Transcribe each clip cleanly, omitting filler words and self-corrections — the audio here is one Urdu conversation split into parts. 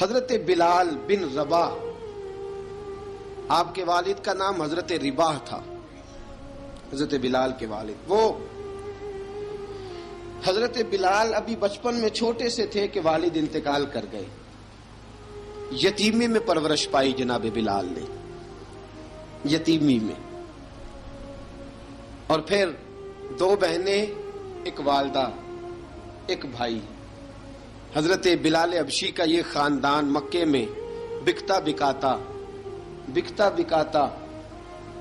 حضرت بلال بن رباح، آپ کے والد کا نام حضرت رباح تھا، حضرت بلال کے والد۔ وہ حضرت بلال ابھی بچپن میں چھوٹے سے تھے کہ والد انتقال کر گئے، یتیمی میں پرورش پائی جناب بلال نے، یتیمی میں، اور پھر دو بہنیں، ایک والدہ، ایک بھائی۔ حضرت بلال حبشی کا یہ خاندان مکے میں بکتا بکاتا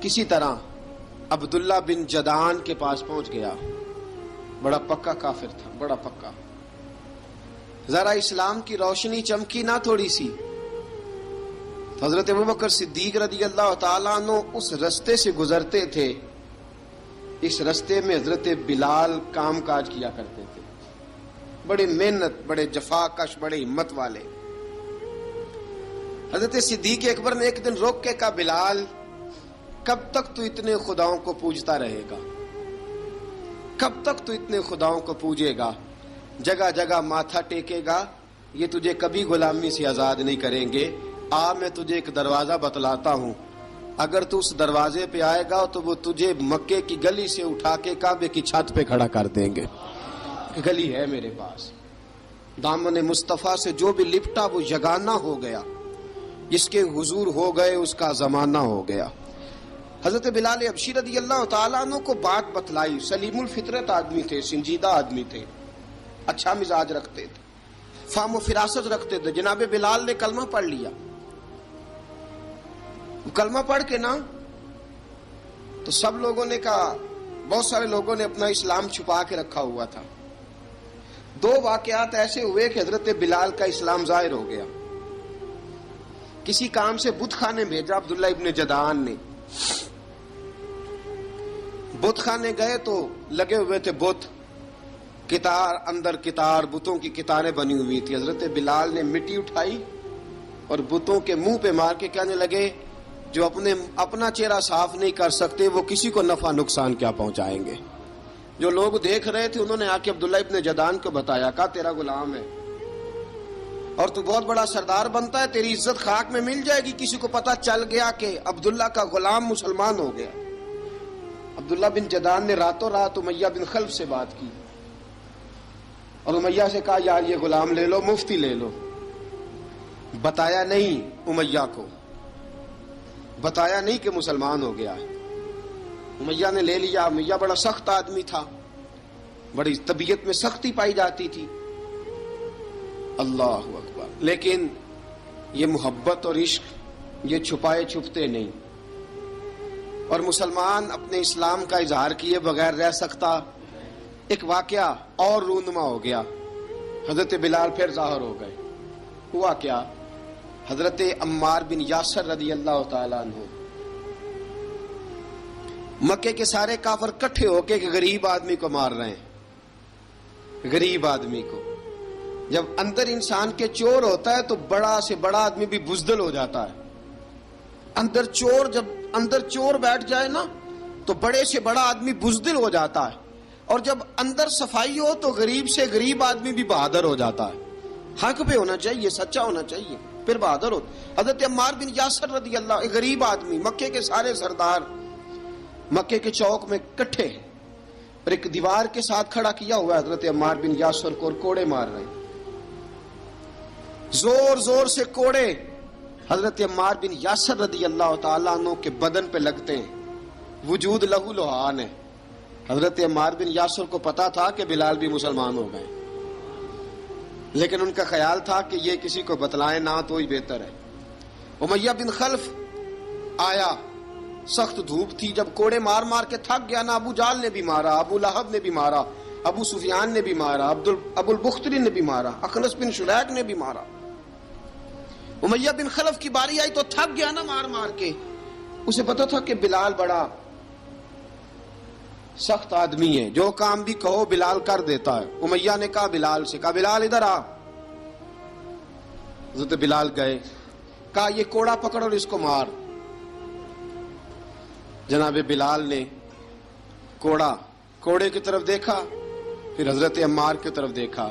کسی طرح عبداللہ بن جدعان کے پاس پہنچ گیا۔ بڑا پکا کافر تھا، بڑا پکا۔ ذرا اسلام کی روشنی چمکی نہ تھوڑی سی، حضرت ابوبکر صدیق رضی اللہ تعالیٰ عنہ اس رستے سے گزرتے تھے، اس رستے میں حضرت بلال کام کاج کیا کرتے تھے، بڑے محنت، بڑے جفاکش، بڑے ہمت والے۔ حضرت صدیق اکبر نے ایک دن روک کے کہا، بلال کب تک تو اتنے خداؤں کو پوجتا رہے گا؟ کب تک تو اتنے خداؤں کو پوجے گا، جگہ جگہ ماتھا ٹیکے گا؟ یہ تجھے کبھی غلامی سے آزاد نہیں کریں گے۔ میں تجھے ایک دروازہ بتلاتا ہوں، اگر تو اس دروازے پہ آئے گا تو وہ تجھے مکے کی گلی سے اٹھا کے کعبے کی چھت پہ کھڑا کر دیں گے۔ گلی ہے میرے پاس، دامن مصطفیٰ سے جو بھی لپٹا وہ یگانہ ہو گیا، جس کے حضور ہو گئے اس کا زمانہ ہو گیا۔ حضرت بلال حبشی رضی اللہ تعالیٰ عنہ کو بات بتلائی، سلیم الفطرت آدمی تھے، سنجیدہ آدمی تھے، اچھا مزاج رکھتے تھے، فہم و فراست رکھتے تھے۔ جناب بلال نے کلمہ پڑھ لیا، کلمہ پڑھ کے نا تو سب لوگوں نے کہا، بہت سارے لوگوں نے اپنا اسلام چھپا کے رکھا ہوا تھا۔ دو واقعات ایسے ہوئے کہ حضرت بلال کا اسلام ظاہر ہو گیا۔ کسی کام سے بت خانے بھیجا عبداللہ ابن جدعان نے، بت خانے گئے تو لگے ہوئے تھے بت، کتار اندر کتار، بتوں کی کتاریں بنی ہوئی تھی۔ حضرت بلال نے مٹی اٹھائی اور بتوں کے منہ پہ مار کے کہنے لگے، جو اپنا چہرہ صاف نہیں کر سکتے وہ کسی کو نفع نقصان کیا پہنچائیں گے۔ جو لوگ دیکھ رہے تھے انہوں نے آ کے عبداللہ ابن جدعان کو بتایا، کہا تیرا غلام ہے اور تو بہت بڑا سردار بنتا ہے، تیری عزت خاک میں مل جائے گی کسی کو پتہ چل گیا کہ عبداللہ کا غلام مسلمان ہو گیا۔ عبداللہ بن جدعان نے راتوں رات امیہ بن خلف سے بات کی اور امیہ سے کہا، یار یہ غلام لے لو، مفتی لے لو۔ بتایا نہیں امیہ کو، بتایا نہیں کہ مسلمان ہو گیا ہے۔ امیہ نے لے لیا۔ امیہ بڑا سخت آدمی تھا، بڑی طبیعت میں سختی پائی جاتی تھی، اللہ اکبر۔ لیکن یہ محبت اور عشق یہ چھپائے چھپتے نہیں، اور مسلمان اپنے اسلام کا اظہار کیے بغیر رہ سکتا۔ ایک واقعہ اور رونما ہو گیا، حضرت بلال پھر ظاہر ہو گئے۔ ہوا کیا؟ حضرت عمار بن یاسر رضی اللہ تعالیٰ عنہ، مکے کے سارے کافر کٹھے ہو کے ایک غریب آدمی کو مار رہے ہیں، غریب آدمی کو۔ جب اندر انسان کے چور ہوتا ہے تو بڑا سے بڑا آدمی بھی بزدل ہو جاتا ہے۔ جب اندر چور بیٹھ جائے نا تو بڑے سے بڑا آدمی بزدل ہو جاتا ہے، اور جب اندر صفائی ہو تو غریب سے غریب آدمی بھی بہادر ہو جاتا ہے۔ حق پہ ہونا چاہیے، سچا ہونا چاہیے، پھر بہادر ہو۔ حضرت عمار بن یاسر رضی اللہ، ایک غریب آدمی، مکے کے سارے سردار مکے کے چوک میں کٹھے ہیں اور ایک دیوار کے ساتھ کھڑا کیا ہوا ہے حضرت عمار بن یاسر کو، اور کوڑے مار رہے ہیں، زور زور سے کوڑے حضرت عمار بن یاسر رضی اللہ تعالیٰ عنہ کے بدن پہ لگتے ہیں، وجود لہو لہان ہے۔ حضرت عمار بن یاسر کو پتا تھا کہ بلال بھی مسلمان ہو گئے، لیکن ان کا خیال تھا کہ یہ کسی کو بتلائے نہ تو ہی بہتر ہے۔ امیہ بن خلف آیا، سخت دھوپ تھی، جب کوڑے مار مار کے تھک گیا نا، ابو جال نے بھی مارا، ابو لہب نے بھی مارا، ابو سفیان نے بھی مارا، ابو البختری نے بھی مارا، اخنس بن شلیک نے بھی مارا۔ امیہ بن خلف کی باری آئی تو تھک گیا نا مار مار کے، اسے پتا تھا کہ بلال بڑا سخت آدمی ہے، جو کام بھی کہو بلال کر دیتا ہے۔ امیہ نے کہا بلال سے، کہا بلال ادھر آ۔ حضرت بلال گئے، کہا یہ کوڑا پکڑ اور اس کو مار۔ جناب بلال نے کوڑے کی طرف دیکھا، پھر حضرت عمار کی طرف دیکھا،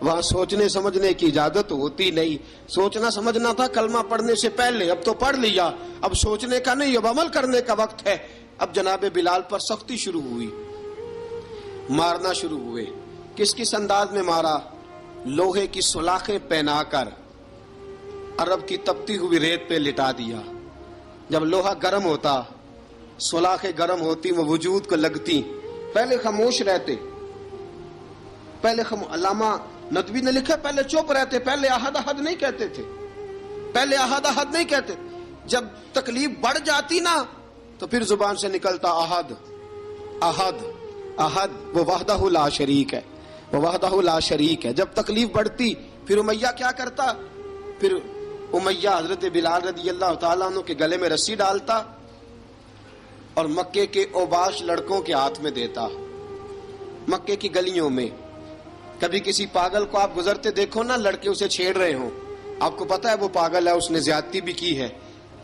وہاں سوچنے سمجھنے کی اجازت ہوتی نہیں. سوچنا سمجھنا تھا کلمہ پڑھنے سے پہلے، اب تو پڑھ لیا، اب سوچنے کا نہیں، اب عمل کرنے کا وقت ہے. اب جناب بلال پر سختی شروع ہوئی، مارنا شروع ہوئے. کس انداز میں مارا؟ لوہے کی سلاخیں پہنا کر عرب کی تپتی ہوئی ریت پہ لٹا دیا. جب لوہا گرم ہوتا، سلاخیں گرم ہوتی، وہ وجود کو لگتی. پہلے خاموش رہتے، پہلے علامہ ندوی نے لکھا پہلے چپ رہتے، پہلے احد احد نہیں کہتے تھے، پہلے احد احد نہیں کہتے. جب تکلیف بڑھ جاتی نا تو پھر زبان سے نکلتا احد احد احد. وہ وحدہ لا شریک ہے، وہ وحدہ لا شریک ہے. جب تکلیف بڑھتی پھر امیہ کیا کرتا؟ پھر امیہ حضرت بلال رضی اللہ تعالیٰ عنہ کے گلے میں رسی ڈالتا اور مکے کے اوباش لڑکوں کے ہاتھ میں دیتا. مکے کی گلیوں میں کبھی کسی پاگل کو آپ گزرتے دیکھو نا، لڑکے اسے چھیڑ رہے ہوں، آپ کو پتا ہے وہ پاگل ہے، اس نے زیادتی بھی کی ہے.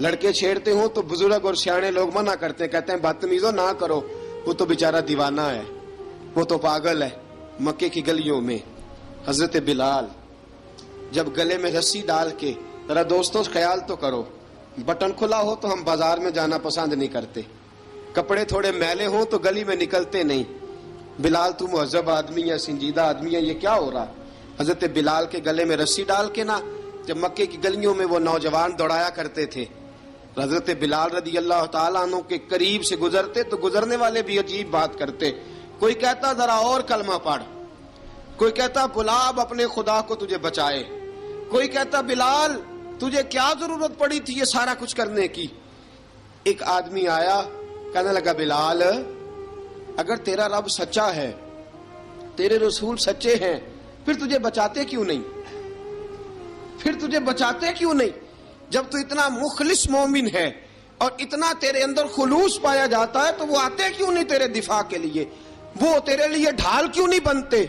لڑکے چھیڑتے ہوں تو بزرگ اور سیانے لوگ منع کرتے ہیں، کہتے ہیں بدتمیزوں نہ کرو، وہ تو بیچارہ دیوانہ ہے، وہ تو پاگل ہے. مکے کی گلیوں میں حضرت بلال جب گلے میں رسی ڈال کے، ذرا دوستوں خیال تو کرو، بٹن کھلا ہو تو ہم بازار میں جانا پسند نہیں کرتے، کپڑے تھوڑے میلے ہوں تو گلی میں نکلتے نہیں. بلال تو مہذب آدمی ہے، سنجیدہ آدمی ہے، یہ کیا ہو رہا؟ حضرت بلال کے گلے میں رسی ڈال کے نا، جب مکے کی گلیوں میں وہ نوجوان دوڑایا کرتے تھے، حضرت بلال رضی اللہ تعالیٰ عنہ کے قریب سے گزرتے تو گزرنے والے بھی عجیب بات کرتے. کوئی کہتا ذرا اور کلمہ پڑھ، کوئی کہتا بلا اب اپنے خدا کو تجھے بچائے، کوئی کہتا بلال تجھے کیا ضرورت پڑی تھی یہ سارا کچھ کرنے کی. ایک آدمی آیا، کہنے لگا بلال اگر تیرا رب سچا ہے، تیرے رسول سچے ہیں، پھر تجھے بچاتے کیوں نہیں؟ پھر تجھے بچاتے کیوں نہیں؟ جب تو اتنا مخلص مومن ہے اور اتنا تیرے اندر خلوص پایا جاتا ہے تو وہ آتے کیوں نہیں تیرے دفاع کے لیے؟ وہ تیرے لیے ڈھال کیوں نہیں بنتے؟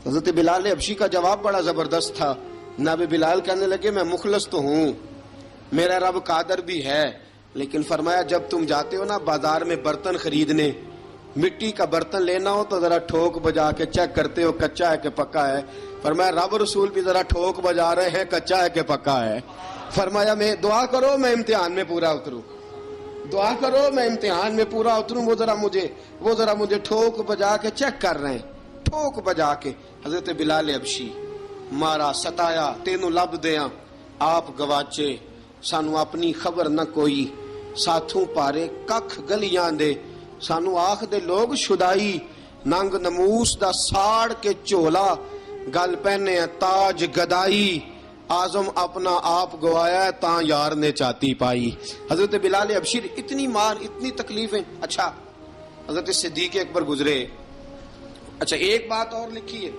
حضرت بلال حبشی کا جواب بڑا زبردست تھا. جناب بلال کہنے لگے میں مخلص تو ہوں، میرا رب قادر بھی ہے، لیکن فرمایا جب تم جاتے ہو نا بازار میں برتن خریدنے، مٹی کا برتن لینا ہو تو ذرا ٹھوک بجا کے چیک کرتے ہو کچا ہے کہ پکا ہے. فرمایا رب رسول بھی ذرا ٹھوک بجا رہے ہیں کچا ہے کہ پکا ہے. فرمایا میں دعا کرو میں امتحان میں پورا اتروں، دعا کرو میں امتحان میں پورا اتروں. وہ ذرا مجھے ٹھوک بجا کے چیک کر رہے ہیں، ٹھوک بجا کے. حضرت بلال حبشی مارا ستایا، تینوں لب دیاں آپ گواچے، سانو اپنی خبر نہ کوئی، ساتھوں پارے ککھ گلیاں دے، سانو آخ دے لوگ شدائی، ننگ نموس دا ساڑ کے چولا، گل پہنے تاج گدائی، آزم اپنا آپ گوایا ہے تاں یار نے چاتی پائی. حضرت بلال حبشی اتنی مار، اتنی تکلیفیں. اچھا حضرت صدیق اکبر گزرے. اچھا ایک بات اور لکھی ہے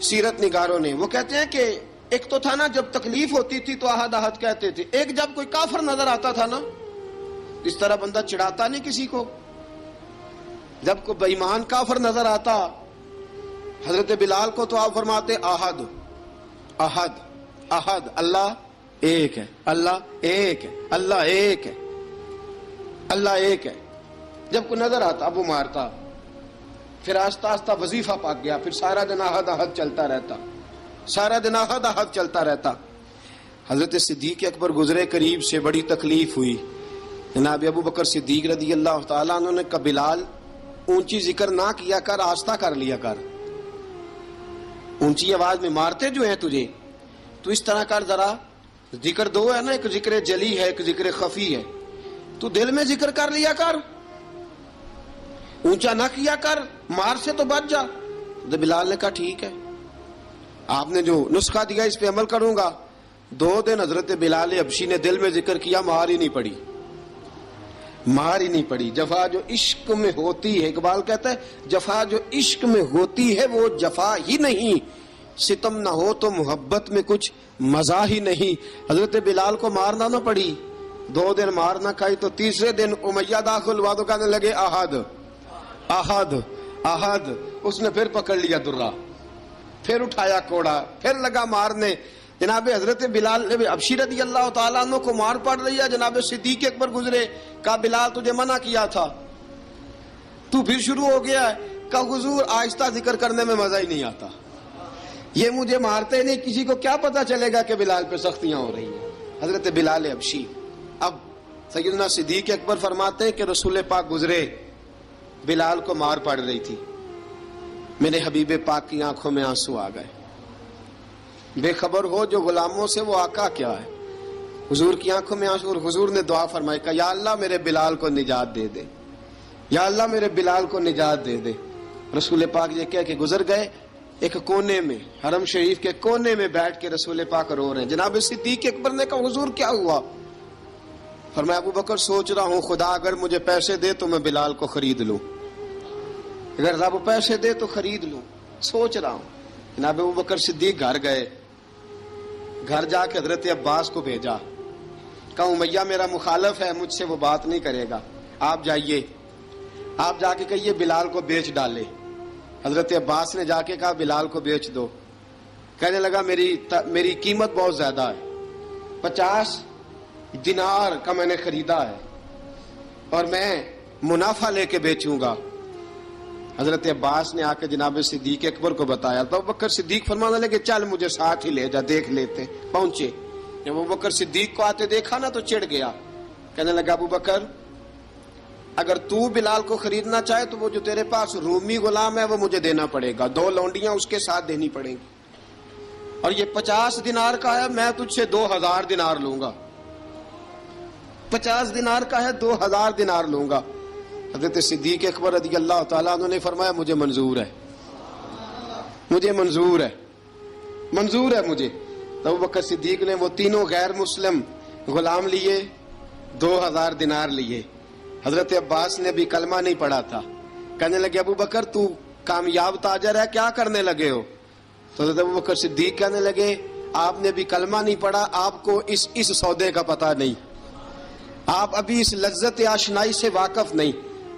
سیرت نگاروں نے، وہ کہتے ہیں کہ ایک تو تھا نا جب تکلیف ہوتی تھی تو احد احد کہتے تھے، ایک جب کوئی کافر نظر آتا تھا نا، اس طرح بندہ چڑھاتا نہیں کسی کو، جب کوئی بے ایمان کافر نظر آتا حضرت بلال کو تو آپ فرماتے احد احد احد، اللہ ایک ہے، اللہ ایک ہے، اللہ ایک ہے، اللہ ایک ہے. جب کوئی نظر آتا اب وہ مارتا. پھر آہستہ آہستہ وظیفہ پاک گیا، پھر سارا دن احد احد چلتا رہتا، سارا دن احد احد چلتا رہتا. حضرت صدیق اکبر گزرے قریب سے، بڑی تکلیف ہوئی. جناب ابو بکر صدیق رضی اللہ تعالیٰ عنہ نے کہا بلال اونچی ذکر نہ کیا کر، آہستہ کر لیا کر، اونچی آواز میں مارتے جو ہیں تجھے تو اس طرح کر، ذرا ذکر دو ہے نا، ایک ذکر جلی ہے ایک ذکر خفی ہے، تو دل میں ذکر کر لیا کر، اونچا نہ کیا کر، مار سے تو بچ جا. بلال نے کہا ٹھیک ہے، آپ نے جو نسخہ دیا اس پہ عمل کروں گا. 2 دن حضرت بلال حبشی نے دل میں ذکر کیا، مار ہی نہیں پڑی، مار ہی نہیں پڑی. جفا جو عشق میں ہوتی ہے، اقبال کہتا ہے جفا جو عشق میں ہوتی ہے وہ جفا ہی نہیں، ستم نہ ہو تو محبت میں کچھ مزہ ہی نہیں. حضرت بلال کو مارنا نہ پڑی، 2 دن مار نہ کھائی تو تیسرے دن امیہ داخل ہوا تو کہنے لگے احد احد احد. اس نے پھر پکڑ لیا درہ، پھر اٹھایا کوڑا، پھر لگا مارنے. جناب حضرت بلال حبشی رضی اللہ تعالیٰ عنہ کو مار پڑ رہی ہے. جناب صدیق اکبر گزرے، کہا بلال تجھے منع کیا تھا، تو پھر شروع ہو گیا ہے. کہا حضور آہستہ ذکر کرنے میں مزہ ہی نہیں آتا، یہ مجھے مارتے نہیں، کسی کو کیا پتا چلے گا کہ بلال پہ سختیاں ہو رہی ہیں. حضرت بلال حبشی. اب سیدنا صدیق اکبر فرماتے ہیں کہ رسول پاک گزرے، بلال کو مار پڑ رہی تھی، میرے حبیب پاک کی آنکھوں میں آنسو آ گئے. بے خبر ہو جو غلاموں سے وہ آقا کیا ہے. حضور کی آنکھوں میں آنسو، اور حضور نے دعا فرمائی کہ یا اللہ میرے بلال کو نجات دے دے، یا اللہ میرے بلال کو نجات دے دے. رسول پاک یہ کہہ کے گزر گئے. ایک کونے میں، حرم شریف کے کونے میں بیٹھ کے رسول پاک رو رہے ہیں. جناب صدیق اکبر نے کہا حضور کیا ہوا؟ فرمایا ابو بکر سوچ رہا ہوں خدا اگر مجھے پیسے دے تو میں بلال کو خرید لوں، اگر رب پیسے دے تو خرید لوں، سوچ رہا ہوں. جناب ابو بکر صدیق گھر گئے، گھر جا کے حضرت عباس کو بھیجا، کہا امیہ میرا مخالف ہے، مجھ سے وہ بات نہیں کرے گا، آپ جائیے، آپ جا کے کہیے بلال کو بیچ ڈالے. حضرت عباس نے جا کے کہا بلال کو بیچ دو. کہنے لگا میری قیمت بہت زیادہ ہے، 50 دینار کا میں نے خریدا ہے اور میں منافع لے کے بیچوں گا. حضرت عباس نے آ کے جناب صدیق اکبر کو بتایا تو ابو بکر صدیق فرمانے لگے چل مجھے ساتھ ہی لے جا، دیکھ لیتے. پہنچے، جب ابو بکر صدیق کو آتے دیکھا نا تو چڑ گیا. کہنے لگا ابو بکر اگر تو بلال کو خریدنا چاہے تو وہ جو تیرے پاس رومی غلام ہے وہ مجھے دینا پڑے گا، 2 لونڈیاں اس کے ساتھ دینی پڑیں گی، اور یہ 50 دینار کا ہے، میں تجھ سے 2000 دینار لوں گا. 50 دینار کا ہے، 2000 دینار لوں گا. حضرت صدیق اکبر رضی اللہ تعالیٰ عنہ نے فرمایا مجھے منظور ہے، مجھے منظور ہے، منظور ہے مجھے. تو ابو بکر صدیق نے وہ تینوں غیر مسلم غلام لیے، 2000 دینار لیے. حضرت عباس نے بھی کلمہ نہیں پڑھا تھا. کہنے لگے ابو بکر تو کامیاب تاجر ہے، کیا کرنے لگے ہو؟ تو حضرت ابو بکر صدیق کہنے لگے آپ نے بھی کلمہ نہیں پڑھا، آپ کو اس سودے کا پتہ نہیں، آپ ابھی اس لذت آشنائی سے واقف نہیں،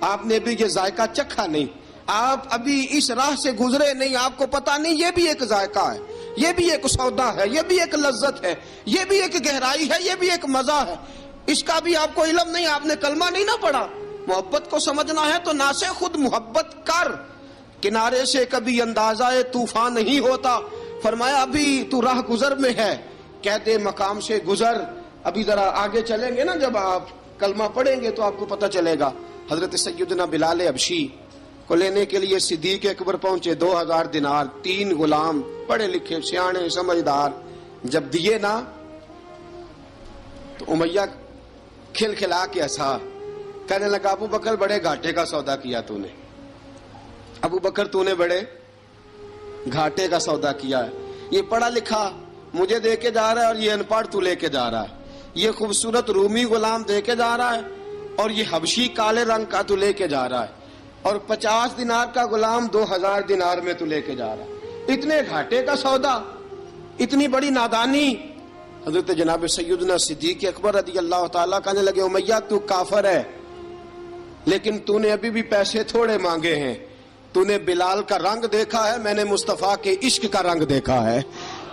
آپ نے بھی یہ ذائقہ چکھا نہیں، آپ ابھی اس راہ سے گزرے نہیں، آپ کو پتہ نہیں یہ بھی ایک ذائقہ ہے، یہ بھی ایک سودا ہے، یہ بھی ایک لذت ہے، یہ بھی ایک گہرائی ہے، یہ بھی ایک مزہ ہے، اس کا بھی آپ کو علم نہیں، آپ نے کلمہ نہیں نہ پڑھا. محبت کو سمجھنا ہے تو نہ سے خود محبت کر، کنارے سے کبھی اندازہ طوفان نہیں ہوتا. فرمایا ابھی تو راہ گزر میں ہے، کہتے مقام سے گزر، ابھی ذرا آگے چلیں گے نا، جب آپ کلمہ پڑھیں گے تو آپ کو پتہ چلے گا. حضرت سیدنا بلال حبشی کو لینے کے لیے صدیق اکبر پہنچے، 2000 دینار، 3 غلام پڑھے لکھے سیانے سمجھدار. جب دیے نا تو امیہ کھل کھلا کے ہنسا. کہنے لگا ابو بکر بڑے گھاٹے کا سودا کیا تو نے، ابو بکر تو نے بڑے گھاٹے کا سودا کیا ہے. یہ پڑھا لکھا مجھے دے کے جا رہا ہے اور یہ ان پڑھ تو لے کے جا رہا ہے، یہ خوبصورت رومی غلام دے کے جا رہا ہے اور یہ حبشی کالے رنگ کا تو لے کے جا رہا ہے، اور 50 دینار کا غلام 2000 دینار میں تو لے کے جا رہا ہے. اتنے گھاٹے کا سودا، اتنی بڑی نادانی. حضرت جناب سیدنا صدیق اکبر رضی اللہ تعالیٰ کہنے لگے امیہ تو کافر ہے، لیکن تو نے ابھی بھی پیسے تھوڑے مانگے ہیں، تو نے بلال کا رنگ دیکھا ہے، میں نے مصطفیٰ کے عشق کا رنگ دیکھا ہے.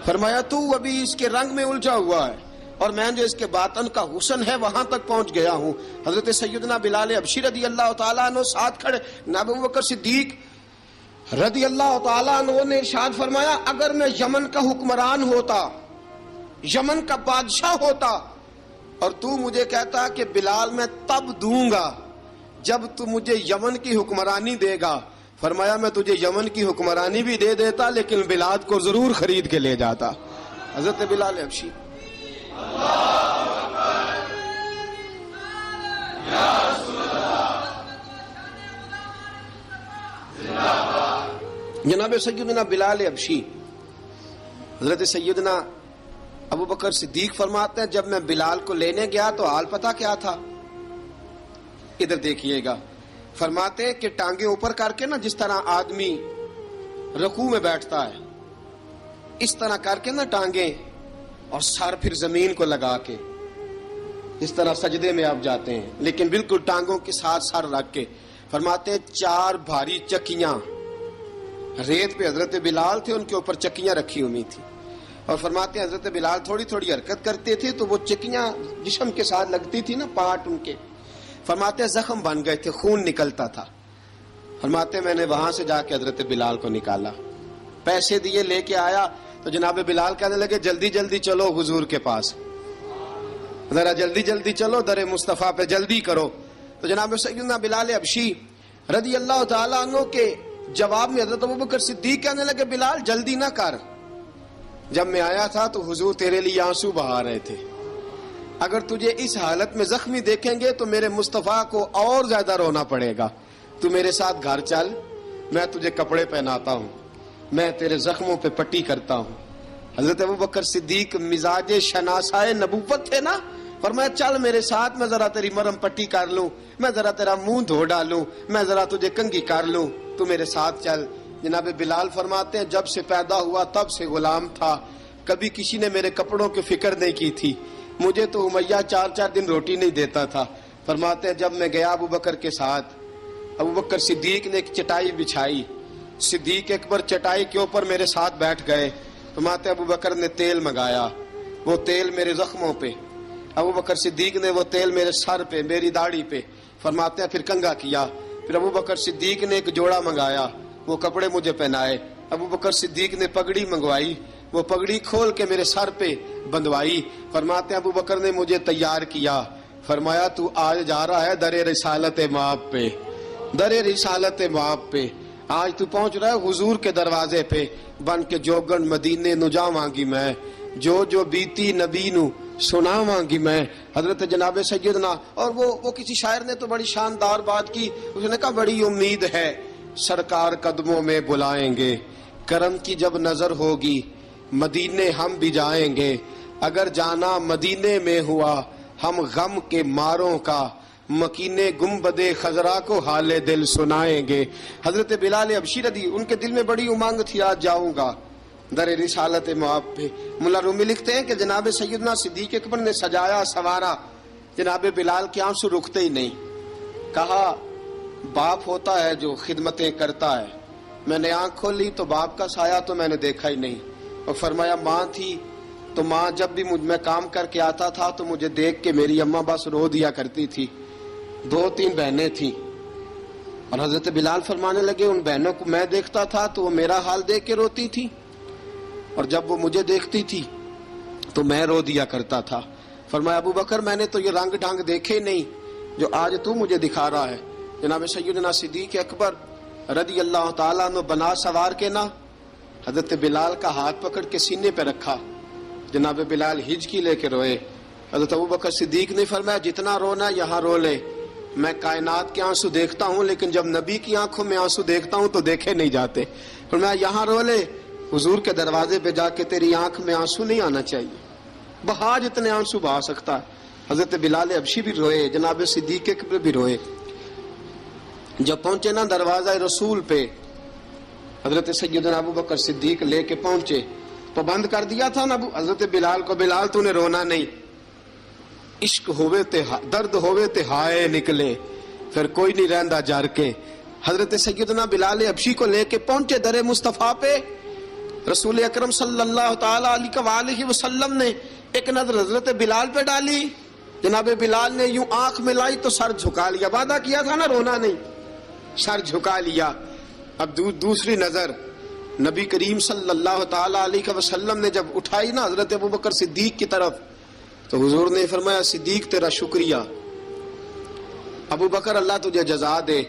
فرمایا تو ابھی اس کے رنگ میں الجھا ہوا ہے اور میں جو اس کے باطن کا حسن ہے وہاں تک پہنچ گیا ہوں. حضرت سیدنا بلال حبشی رضی اللہ تعالیٰ عنہ ساتھ کھڑے. ابو بکر صدیق رضی اللہ تعالیٰ عنہ نے ارشاد فرمایا اگر میں یمن کا حکمران ہوتا، یمن کا بادشاہ ہوتا، اور تو مجھے کہتا کہ بلال میں تب دوں گا جب تو مجھے یمن کی حکمرانی دے گا. فرمایا میں تجھے یمن کی حکمرانی بھی دے دیتا لیکن بلال کو ضرور خرید کے لے جاتا. حضرت بلال حبشی. جناب سیدنا بلال حبشی، حضرت سیدنا ابو بکر صدیق فرماتے ہیں جب میں بلال کو لینے گیا تو حال پتہ کیا تھا؟ ادھر دیکھیے گا. فرماتے ہیں کہ ٹانگیں اوپر کر کے نا، جس طرح آدمی رکوع میں بیٹھتا ہے اس طرح کر کے نا ٹانگیں، اور سر پھر زمین کو لگا کے اس طرح سجدے میں آپ جاتے ہیں، لیکن بالکل ٹانگوں کے ساتھ سر رکھ کے. فرماتے ہیں 4 بھاری چکیاں ریت پہ حضرت بلال تھے، ان کے اوپر چکیاں رکھی ہوئی تھی، اور فرماتے ہیں حضرت بلال تھوڑی تھوڑی حرکت کرتے تھے تو وہ چکیاں جسم کے ساتھ لگتی تھی نا، پارٹ ان کے. فرماتے ہیں زخم بن گئے تھے، خون نکلتا تھا. فرماتے ہیں میں نے وہاں سے جا کے حضرت بلال کو نکالا. پیسے دیے لے کے آیا تو جناب بلال کہنے لگے جلدی جلدی چلو حضور کے پاس، ذرا جلدی جلدی چلو در مصطفیٰ پہ جلدی کرو. تو جناب سیدنا بلال حبشی رضی اللہ تعالیٰ عنہ کے جواب میں حضرت ابوبکر صدیق کہنے لگے بلال جلدی نہ کر، جب میں آیا تھا تو حضور تیرے لیے آنسو بہا رہے تھے، اگر تجھے اس حالت میں زخمی دیکھیں گے تو میرے مصطفیٰ کو اور زیادہ رونا پڑے گا، تو میرے ساتھ گھر چل، میں تجھے کپڑے پہناتا ہوں، میں تیرے زخموں پہ پٹی کرتا ہوں. حضرت ابوبکر صدیق مزاج شناسائے نبوت تھے نا، فرمایا چل میرے ساتھ، میں ذرا تیری مرم پٹی کر لوں، میں ذرا تیرا منہ دھو ڈالوں، میں ذرا تجھے کنگھی کر لوں، تو میرے ساتھ چل. جناب بلال فرماتے ہیں جب سے پیدا ہوا تب سے غلام تھا، کبھی کسی نے میرے کپڑوں کی فکر نہیں کی تھی، مجھے تو امیہ 4 دن روٹی نہیں دیتا تھا. فرماتے ہیں جب میں گیا ابوبکر کے ساتھ، ابوبکر صدیق نے ایک چٹائی بچھائی، صدیق اکبر چٹائی کے اوپر میرے ساتھ بیٹھ گئے. فرماتے ہیں ابوبکر نے تیل منگایا، وہ تیل میرے زخموں پہ، ابوبکر صدیق نے وہ تیل میرے سر پہ، میری داڑھی پہ، فرماتے ہیں پھر کنگھا کیا. پھر ابوبکر صدیق نے ایک جوڑا منگایا، وہ کپڑے مجھے پہنائے. ابوبکر صدیق نے پگڑی منگوائی، وہ پگڑی کھول کے میرے سر پہ بندھوائی. فرماتے ہیں ابوبکر نے مجھے تیار کیا، فرمایا تو آج جا رہا ہے در رسالت مآب پہ، در رسالت مآب پہ، آج تو پہنچ رہا ہے حضور کے دروازے پہ، بن کے جوگن مدینے نو جاواں گی میں، جو بیتی نبی نو سناواں گی میں. حضرت جناب سیدنا، اور وہ کسی شاعر نے تو بڑی شاندار بات کی، اس نے کہا بڑی امید ہے سرکار قدموں میں بلائیں گے، کرم کی جب نظر ہوگی مدینے ہم بھی جائیں گے، اگر جانا مدینے میں ہوا ہم غم کے ماروں کا مکینے گنبد خضرا کو حال دل سنائیں گے. حضرت بلال حبشی رضی ان کے دل میں بڑی امنگ تھی آج جاؤں گا در رسالت مآب پہ. ملا رومی لکھتے ہیں کہ جناب سیدنا صدیق اکبر نے سجایا سوارا، جناب بلال کے آنسو رکتے ہی نہیں. کہا باپ ہوتا ہے جو خدمتیں کرتا ہے، میں نے آنکھ کھولی تو باپ کا سایہ تو میں نے دیکھا ہی نہیں. اور فرمایا ماں تھی تو ماں جب بھی میں کام کر کے آتا تھا تو مجھے دیکھ کے میری اماں بس رو دیا کرتی تھی. 2-3 بہنیں تھیں، اور حضرت بلال فرمانے لگے ان بہنوں کو میں دیکھتا تھا تو وہ میرا حال دیکھ کے روتی تھی، اور جب وہ مجھے دیکھتی تھی تو میں رو دیا کرتا تھا. فرمایا ابوبکر میں نے تو یہ رنگ ڈھنگ دیکھے نہیں جو آج تو مجھے دکھا رہا ہے. جناب سیدنا صدیق اکبر رضی اللہ تعالیٰ عنہ بنا سوار کے نا حضرت بلال کا ہاتھ پکڑ کے سینے پہ رکھا، جناب بلال ہجکی لے کے روئے. حضرت ابوبکر صدیق نے فرمایا جتنا رونا یہاں رو لے، میں کائنات کے آنسو دیکھتا ہوں لیکن جب نبی کی آنکھوں میں آنسو دیکھتا ہوں تو دیکھے نہیں جاتے. فرمایا یہاں رو لے، حضور کے دروازے پہ جا کے تیری آنکھ میں آنسو نہیں آنا چاہیے، بہا جتنے آنسو بہا سکتا ہے. حضرت بلال حبشی بھی روئے، جناب صدیق اکبر بھی روئے. جب پہنچے نا دروازہ رسول پہ، حضرت سیدنا ابوبکر صدیق لے کے پہنچے تو بند کر دیا تھا نا حضرت بلال کو، بلال تو نے رونا نہیں، عشق ہوئے تے درد ہوئے تے ہائے نکلے، پھر کوئی نہیں رہندا جار کے. حضرت سیدنا بلال حبشی کو لے کے پہنچے در مصطفیٰ پہ. رسول اکرم صلی اللہ تعالی علیہ وسلم نے ایک نظر حضرت بلال پہ ڈالی، جناب بلال نے یوں آنکھ ملائی تو سر جھکا لیا، وعدہ کیا تھا نا رونا نہیں، سر جھکا لیا. اب دوسری نظر نبی کریم صلی اللہ تعالی علیہ وسلم نے جب اٹھائی نا حضرت ابوبکر صدیق کی طرف تو حضور نے فرمایا صدیق تیرا شکریہ، ابوبکر اللہ تجھے جزا دے.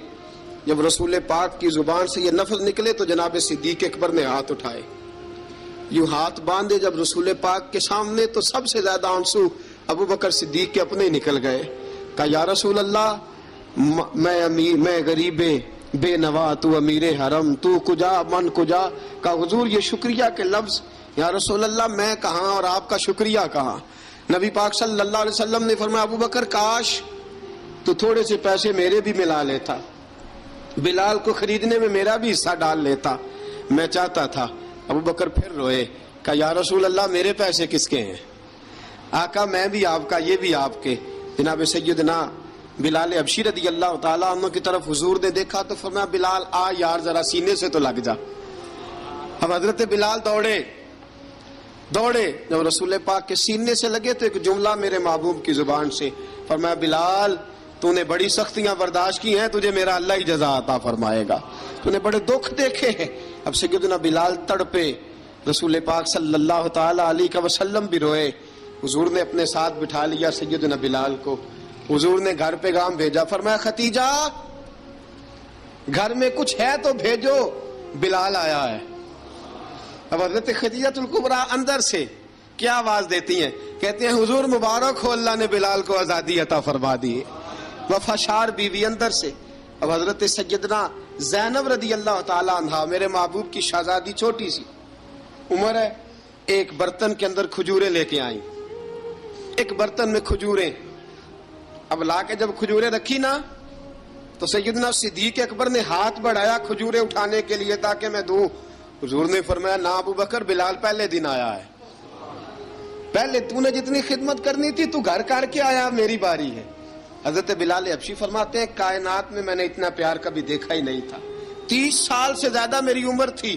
جب رسول پاک کی زبان سے یہ لفظ نکلے تو جناب صدیق اکبر نے ہاتھ اٹھائے، یوں ہاتھ باندھے جب رسول پاک کے سامنے تو سب سے زیادہ آنسو ابوبکر صدیق کے اپنے نکل گئے. کہا یا رسول اللہ میں غریب بے نوا، تو امیر حرم، تو کجا من کجا. کہا حضور یہ شکریہ کے لفظ، یا رسول اللہ میں کہاں اور آپ کا شکریہ کہاں. نبی پاک صلی اللہ علیہ وسلم نے فرمایا ابوبکر کاش تو تھوڑے سے پیسے میرے بھی ملا لیتا، بلال کو خریدنے میں میرا بھی حصہ ڈال لیتا، میں چاہتا تھا. ابوبکر پھر روئے. کہا یا رسول اللہ میرے پیسے کس کے ہیں؟ آقا میں بھی آپ کا، یہ بھی آپ کے. جناب سیدنا بلال حبشی رضی اللہ تعالیٰ عنہ کی طرف حضور نے دیکھا تو فرمایا بلال آ یار ذرا سینے سے تو لگ جا. اب حضرت بلال دوڑے، جب رسول پاک کے سینے سے لگے تو ایک جملہ میرے محبوب کی زبان سے، فرمایا بلال تو نے بڑی سختیاں برداشت کی ہیں، تجھے میرا اللہ ہی جزا عطا فرمائے گا، تو نے بڑے دکھ دیکھے ہیں۔ اب سیدنا بلال تڑپے، رسول پاک صلی اللہ تعالی علیہ وسلم بھی روئے۔ حضور نے اپنے ساتھ بٹھا لیا سیدنا بلال کو، حضور نے گھر پیغام بھیجا، فرمایا ختیجہ گھر میں کچھ ہے تو بھیجو، بلال آیا ہے۔ اب حضرت خدیجہ الکبریٰ اندر سے کیا آواز دیتی ہیں؟ کہتے ہیں حضور مبارک ہو، اللہ نے بلال کو آزادی عطا فرما دی۔ وفاشار بیوی اندر سے۔ اب حضرت سیدنا زینب رضی اللہ تعالی عنہا، میرے محبوب کی شہزادی، چھوٹی سی عمر ہے، ایک برتن کے اندر کھجوریں لے کے آئیں، ایک برتن میں کھجوریں۔ اب لا کے جب کھجوریں رکھی نا تو سیدنا صدیق اکبر نے ہاتھ بڑھایا کھجوریں اٹھانے کے لیے تاکہ میں دوں۔ حضور نے فرمایا نا ابو بکر، بلال پہلے دن آیا ہے، پہلے تو نے جتنی خدمت کرنی تھی تو گھر کر کے آیا، میری باری ہے۔ حضرت بلال حبشی فرماتے ہیں کائنات میں نے اتنا پیار کبھی دیکھا ہی نہیں تھا، 30 سال سے زیادہ میری عمر تھی،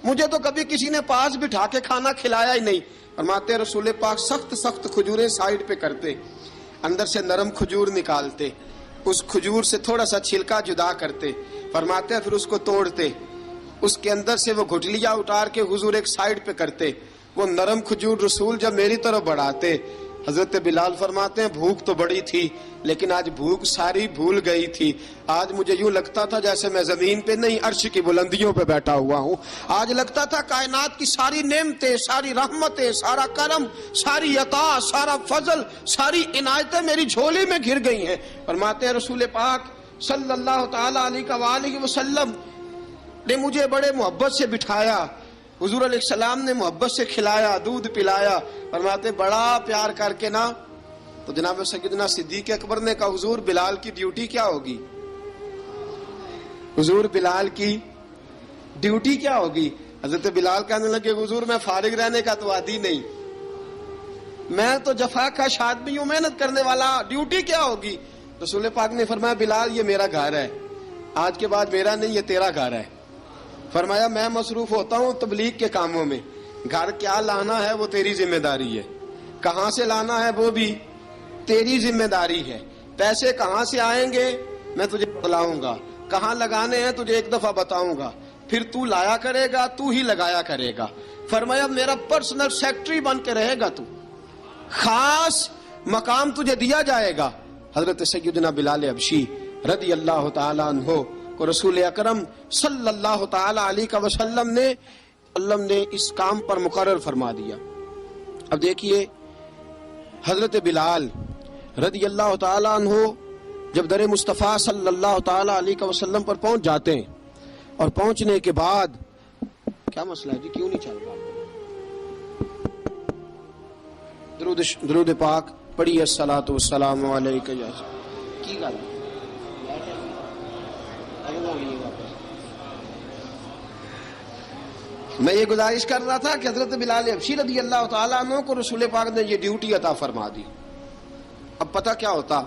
مجھے تو کبھی کسی نے پاس بٹھا کے کھانا کھلایا ہی نہیں۔ فرماتے ہیں رسول پاک سخت سخت کھجوریں سائیڈ پہ کرتے، اندر سے نرم کھجور نکالتے، اس کھجور سے تھوڑا سا چھلکا جدا کرتے، فرماتے ہیں پھر اس کو توڑتے، اس کے اندر سے وہ گھٹلیاں اتار کے حضور ایک سائیڈ پہ کرتے، وہ نرم کھجور رسول جب میری طرف بڑھاتے، حضرت بلال فرماتے ہیں بھوک تو بڑی تھی لیکن آج بھوک ساری بھول گئی تھی، آج مجھے یوں لگتا تھا جیسے میں زمین پہ نہیں عرش کی بلندیوں پہ بیٹھا ہوا ہوں، آج لگتا تھا کائنات کی ساری نعمتیں، ساری رحمتیں، سارا کرم، ساری عطا، سارا فضل، ساری عنایتیں میری جھولی میں گر گئی ہیں۔ فرماتے ہیں رسول پاک صلی اللہ تعالی علیہ وآلہ وسلم نے مجھے بڑے محبت سے بٹھایا، حضور علیہ السلام نے محبت سے کھلایا، دودھ پلایا، فرماتے بڑا پیار کر کے نا تو جناب سیدنا صدیق اکبر نے کہا حضور بلال کی ڈیوٹی کیا ہوگی؟ حضور بلال کی ڈیوٹی کیا ہوگی؟ حضرت بلال کہنے لگے حضور میں فارغ رہنے کا تو عادی نہیں، میں تو جفا کش آدمی ہوں، محنت کرنے والا، ڈیوٹی کیا ہوگی؟ رسول پاک نے فرمایا بلال یہ میرا گھر ہے، آج کے بعد میرا نہیں یہ تیرا گھر ہے۔ فرمایا میں مصروف ہوتا ہوں تبلیغ کے کاموں میں، گھر کیا لانا ہے وہ تیری ذمہ داری ہے، کہاں سے لانا ہے وہ بھی تیری ذمہ داری ہے، پیسے کہاں سے آئیں گے میں تجھے بتلاؤں گا، کہاں لگانے ہیں تجھے ایک دفعہ بتاؤں گا، پھر تو لایا کرے گا، تو ہی لگایا کرے گا۔ فرمایا میرا پرسنل سیکٹری بن کے رہے گا، تو خاص مقام تجھے دیا جائے گا۔ حضرت سیدنا بلال حبشی رضی اللہ تعالیٰ عنہ کو رسول اکرم صلی اللہ تعالی علیہ وسلم نے اس کام پر مقرر فرما دیا۔ اب دیکھیے حضرت بلال رضی اللہ تعالی عنہ جب در مصطفیٰ صلی اللہ تعالی علیہ وسلم پر پہنچ جاتے ہیں، اور پہنچنے کے بعد کیا مسئلہ ہے جی، کیوں نہیں چل رہا؟ درود پاک پڑھیے الصلاۃ والسلام علیکہ یا کی گل میں یہ گزارش کر رہا تھا کہ حضرت بلال حبشی رضی اللہ تعالیٰ عنہ کو رسول پاک نے یہ ڈیوٹی عطا فرما دی۔ اب پتہ کیا ہوتا،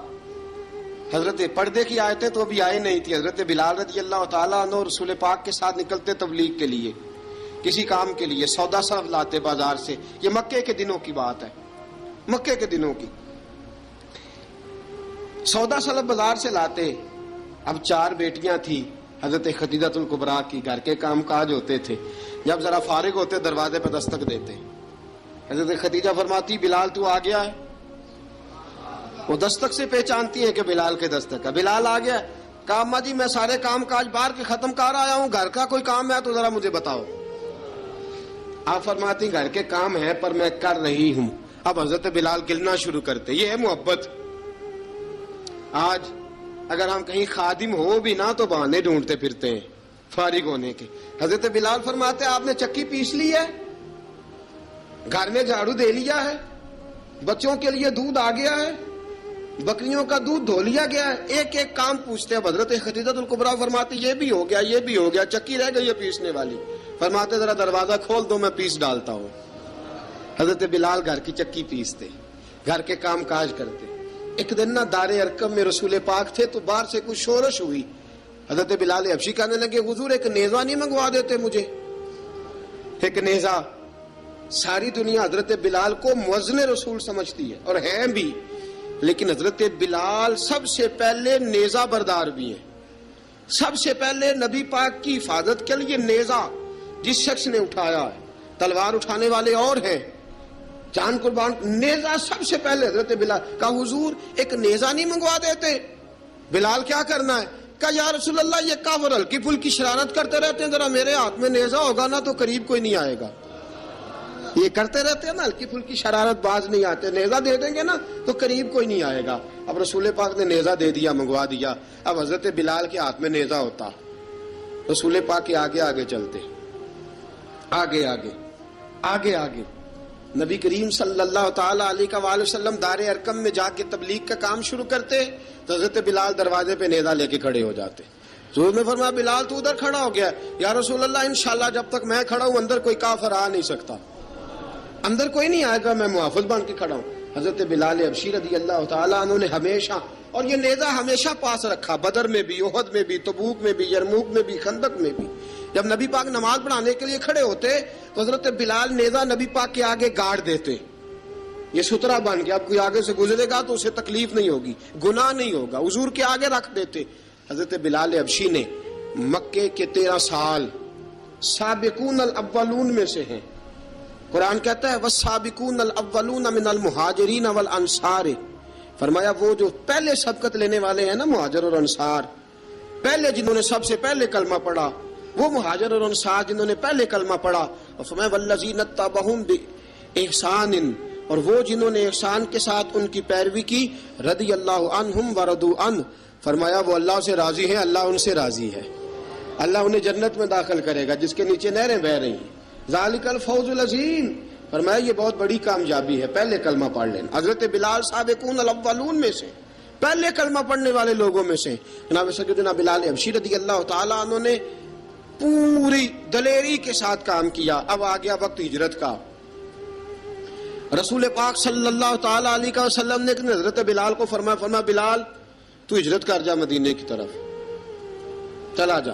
حضرت پردے کی آیتیں تو ابھی آئی نہیں تھی، حضرت بلال رضی اللہ تعالیٰ عنہ رسول پاک کے ساتھ نکلتے تبلیغ کے لیے، کسی کام کے لیے، سودا صرف لاتے بازار سے، یہ مکے کے دنوں کی بات ہے، مکے کے دنوں کی سودا صرف بازار سے لاتے۔ اب 4 بیٹیاں تھی حضرت خدیجہ الکبریٰ کی، گھر کے کام کاج ہوتے تھے، جب ذرا فارغ ہوتے دروازے پہ دستک دیتے، حضرت خدیجہ فرماتی بلال تو آ گیا ہے، وہ دستک سے پہچانتی ہے کہ بلال کے دستک ہے، بلال آ گیا ہے، کہا اماں جی میں سارے کام کاج باہر کے ختم کر آیا ہوں، گھر کا کوئی کام ہے تو ذرا مجھے بتاؤ۔ آپ فرماتی گھر کے کام ہے پر میں کر رہی ہوں۔ اب حضرت بلال گلنا شروع کرتے، یہ ہے محبت۔ آج اگر ہم کہیں خادم ہو بھی نہ تو بہانے ڈھونڈتے پھرتے ہیں فارغ ہونے کے۔ حضرت بلال فرماتے آپ نے چکی پیس لی ہے، گھر میں جھاڑو دے لیا ہے، بچوں کے لیے دودھ آ گیا ہے، بکریوں کا دودھ دھو لیا گیا ہے، ایک ایک کام پوچھتے ہیں۔ حضرت خدیجہ الکبریٰ فرماتی یہ بھی ہو گیا، یہ بھی ہو گیا، چکی رہ گئی ہے پیسنے والی۔ فرماتے ذرا دروازہ کھول دو میں پیس ڈالتا ہوں۔ حضرت بلال گھر کی چکی پیستے، گھر کے کام کاج کرتے۔ ایک دن نہ دار ارقم میں رسول پاک تھے تو باہر سے کچھ شورش ہوئی، حضرت بلال حبشی کہنے لگے حضور ایک نیزہ نہیں منگوا دیتے مجھے؟ ایک نیزہ۔ ساری دنیا حضرت بلال کو مؤذن رسول سمجھتی ہے اور ہیں بھی۔ لیکن حضرت بلال سب سے پہلے نیزہ بردار بھی ہیں. سب سے پہلے نبی پاک کی حفاظت کے لیے نیزہ جس شخص نے اٹھایا ہے، تلوار اٹھانے والے اور ہیں، جان قربان، نیزہ سب سے پہلے حضرت بلال کا. حضور ایک نیزہ نہیں منگوا دیتے؟ بلال کیا کرنا ہے؟ کہا یا رسول اللہ یہ کافر ہلکی پھلکی شرارت کرتے رہتے ہیں، ذرا میرے ہاتھ میں نیزہ ہوگا نا تو قریب کوئی نہیں آئے گا. یہ کرتے رہتے ہیں نا ہلکی پھلکی شرارت، باز نہیں آتے، نیزہ دے دیں گے نا تو قریب کوئی نہیں آئے گا. اب رسول پاک نے نیزہ دے دیا، منگوا دیا. اب حضرت بلال کے ہاتھ میں نیزہ ہوتا، رسول پاک کے آگے آگے چلتے، آگے آگے آگے آگے. نبی کریم صلی اللہ تعالی علیہ وآلہ وسلم دار ارقم میں جا کے تبلیغ کا کام شروع کرتے تو حضرت بلال دروازے پہ نیزہ لے کے کھڑے ہو جاتے. حضور نے فرمایا بلال تو ادھر کھڑا ہو گیا. یا رسول اللہ انشاءاللہ جب تک میں کھڑا ہوں اندر کوئی کافر آ نہیں سکتا، اندر کوئی نہیں آئے گا، میں محافظ بن کے کھڑا ہوں. حضرت بلال حبشی رضی اللہ تعالیٰ عنہ نے ہمیشہ، اور یہ نیزہ ہمیشہ پاس رکھا، بدر میں بھی، احد میں بھی، تبوک میں بھی، یرموک میں بھی، خندق میں بھی. جب نبی پاک نماز پڑھانے کے لیے کھڑے ہوتے تو حضرت بلال نیزہ نبی پاک کے آگے گاڑ دیتے. یہ سترا بن گیا، اب کوئی آگے سے گزرے گا تو اسے تکلیف نہیں ہوگی، گناہ نہیں ہوگا، حضور کے آگے رکھ دیتے. حضرت بلال حبشی نے مکے کے 13 سال سابقون الاولون میں سے ہیں. قرآن کہتا ہے والسابقون الاولون من المہاجرین والانصار. فرمایا وہ جو پہلے سبقت لینے والے ہیں نا مہاجر اور انصار، پہلے جنہوں نے سب سے پہلے کلمہ پڑھا، وہ مہاجر اور انصار جنہوں نے پہلے کلمہ پڑھا. اور فرمایا والذین اتبعوہم بإحسان، اور وہ جنہوں نے احسان کے ساتھ ان کی پیروی کی، رضی اللہ عنہم ورضوا عنہ. فرمایا وہ اللہ سے راضی ہیں، اللہ ان سے راضی ہے، اللہ انہیں جنت میں داخل کرے گا جس کے نیچے نہریں بہہ رہی ہیں. ذالک الفوز العظیم. فرمایا یہ بہت بڑی کامیابی ہے، پہلے کلمہ پڑھ لینا. حضرت بلال سابقون الاولون میں سے، پہلے کلمہ پڑھنے والے لوگوں میں سے. جناب سیدنا بلال حبشی رضی اللہ تعالیٰ عنہ نے پوری دلیری کے ساتھ کام کیا. اب آ گیا وقت ہجرت کا. رسول پاک صلی اللہ تعالیٰ علیہ وسلم نے حضرت بلال کو فرمایا بلال تو ہجرت کر جا مدینے کی طرف، چلا جا.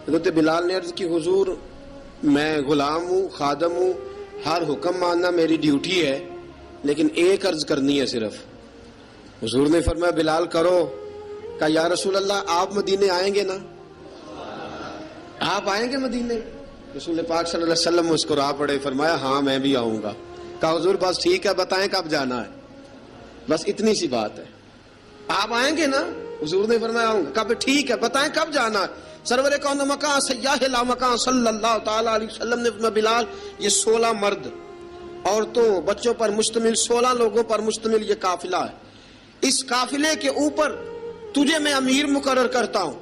حضرت بلال نے عرض کی حضور میں غلام ہوں، خادم ہوں، ہر حکم ماننا میری ڈیوٹی ہے، لیکن ایک عرض کرنی ہے صرف. حضور نے فرمایا بلال کرو. کہا یا رسول اللہ آپ مدینے آئیں گے نا؟ آپ آئیں گے مدینے؟ رسول پاک صلی اللہ علیہ وسلم مسکرا پڑے، فرمایا ہاں میں بھی آؤں گا. کہا حضور بس ٹھیک ہے، بتائیں کب جانا ہے، بس اتنی سی بات ہے. آپ آئیں گے نا؟ حضور نے فرمایا آؤں گا. کہا ٹھیک ہے، بتائیں کب جانا ہے. سرور کون مکان سیاح لا مکان صلی اللہ تعالی علیہ وسلم نے فرمایا بلال یہ 16 مرد، عورتوں، بچوں پر مشتمل 16 لوگوں پر مشتمل یہ قافلہ ہے. اس قافلے کے اوپر تجھے میں امیر مقرر کرتا ہوں،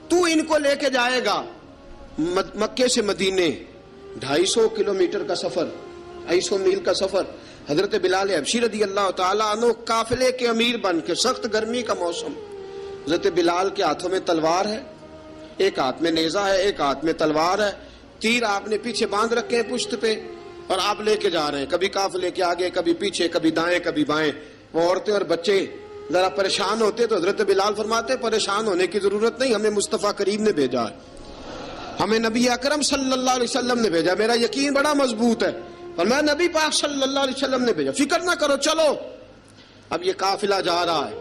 تو ان کو لے کے جائے گا مکے سے مدینے. 250 کلومیٹر کا سفر، 250 میل کا سفر. حضرت بلال حبشی رضی اللہ تعالیٰ عنہ قافلے کے امیر بن کے، سخت گرمی کا موسم، حضرت بلال کے ہاتھوں میں تلوار ہے، ایک ہاتھ میں نیزہ ہے، ایک ہاتھ میں تلوار ہے، تیر آپ نے پیچھے باندھ رکھے ہیں پشت پہ، اور آپ لے کے جا رہے ہیں، کبھی قافلے کے آگے، کبھی پیچھے، کبھی دائیں کبھی بائیں. وہ عورتیں اور بچے ذرا پریشان ہوتے تو حضرت بلال فرماتے پریشان ہونے کی ضرورت نہیں، ہمیں مصطفیٰ کریم نے بھیجا ہے، ہمیں نبی اکرم صلی اللہ علیہ وسلم نے بھیجا، میرا یقین بڑا مضبوط ہے، اور میں نبی پاک صلی اللہ علیہ وسلم نے بھیجا، فکر نہ کرو چلو. اب یہ قافلہ جا رہا ہے.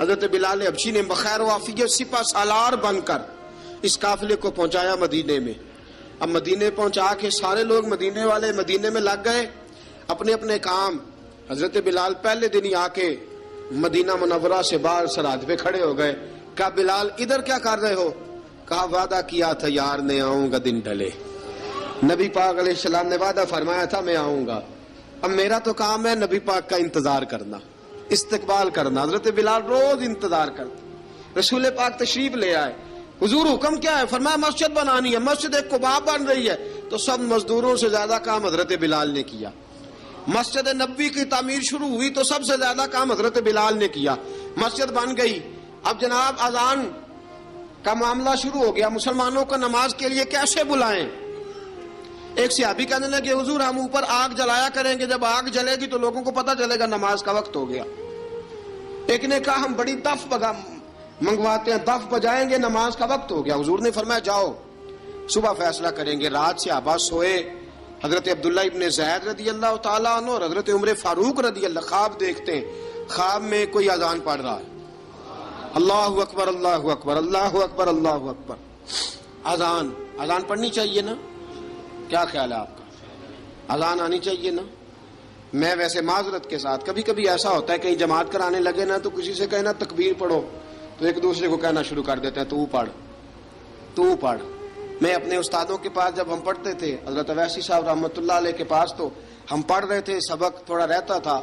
حضرت بلال حبشی نے بخیر و عافیت سپہ سالار بن کر اس قافلے کو پہنچایا مدینے میں. اب مدینے پہنچا کے سارے لوگ مدینے والے مدینے میں لگ گئے اپنے اپنے کام. حضرت بلال پہلے دن ہی آ کے مدینہ منورہ سے باہر سرحد پہ کھڑے ہو گئے. کہا بلال ادھر کیا کر رہے ہو؟ کہا وعدہ کیا تھا یار نے آؤں گا دن ڈھلے. نبی پاک علیہ السلام نے وعدہ فرمایا تھا میں آؤں گا. اب میرا تو کام ہے نبی پاک کا انتظار کرنا، استقبال کرنا. حضرت بلال روز انتظار کرتے. رسول پاک تشریف لے آئے. حضور حکم کیا ہے؟ فرمایا مسجد بنانی ہے. مسجد قباء بن رہی ہے. تو سب مزدوروں سے زیادہ کام حضرت بلال نے کیا. مسجد نبوی کی تعمیر شروع ہوئی تو سب سے زیادہ کام حضرت بلال نے کیا. مسجد بن گئی. اب جناب اذان کا معاملہ شروع ہو گیا، مسلمانوں کو نماز کے لیے کیسے بلائیں؟ ایک صحابی کہنے لگے حضور ہم اوپر آگ جلایا کریں گے، جب آگ جلے گی تو لوگوں کو پتہ چلے گا نماز کا وقت ہو گیا. ایک نے کہا ہم بڑی دف منگواتے ہیں، دف بجائیں گے، نماز کا وقت ہو گیا. حضور نے فرمایا جاؤ صبح فیصلہ کریں گے. رات سے صحابہ سوئے. حضرت عبداللہ ابن زید رضی اللہ تعالیٰ عنہ اور حضرت عمر فاروق رضی اللہ خواب دیکھتے ہیں. خواب میں کوئی اذان پڑھ رہا ہے، اللہ اکبر اللہ اکبر اللہ اکبر اللہ اکبر، اذان پڑھنی چاہیے نا؟ کیا خیال ہے آپ کا؟ اذان آنی چاہیے نا؟ میں ویسے معذرت کے ساتھ کبھی کبھی ایسا ہوتا ہے کہیں جماعت کرانے لگے نا تو کسی سے کہنا تکبیر پڑھو تو ایک دوسرے کو کہنا شروع کر دیتے ہیں تو پڑھ۔ میں اپنے استادوں کے پاس جب ہم پڑھتے تھے، حضرت اویسی صاحب رحمۃ اللہ علیہ کے پاس، تو ہم پڑھ رہے تھے، سبق تھوڑا رہتا تھا،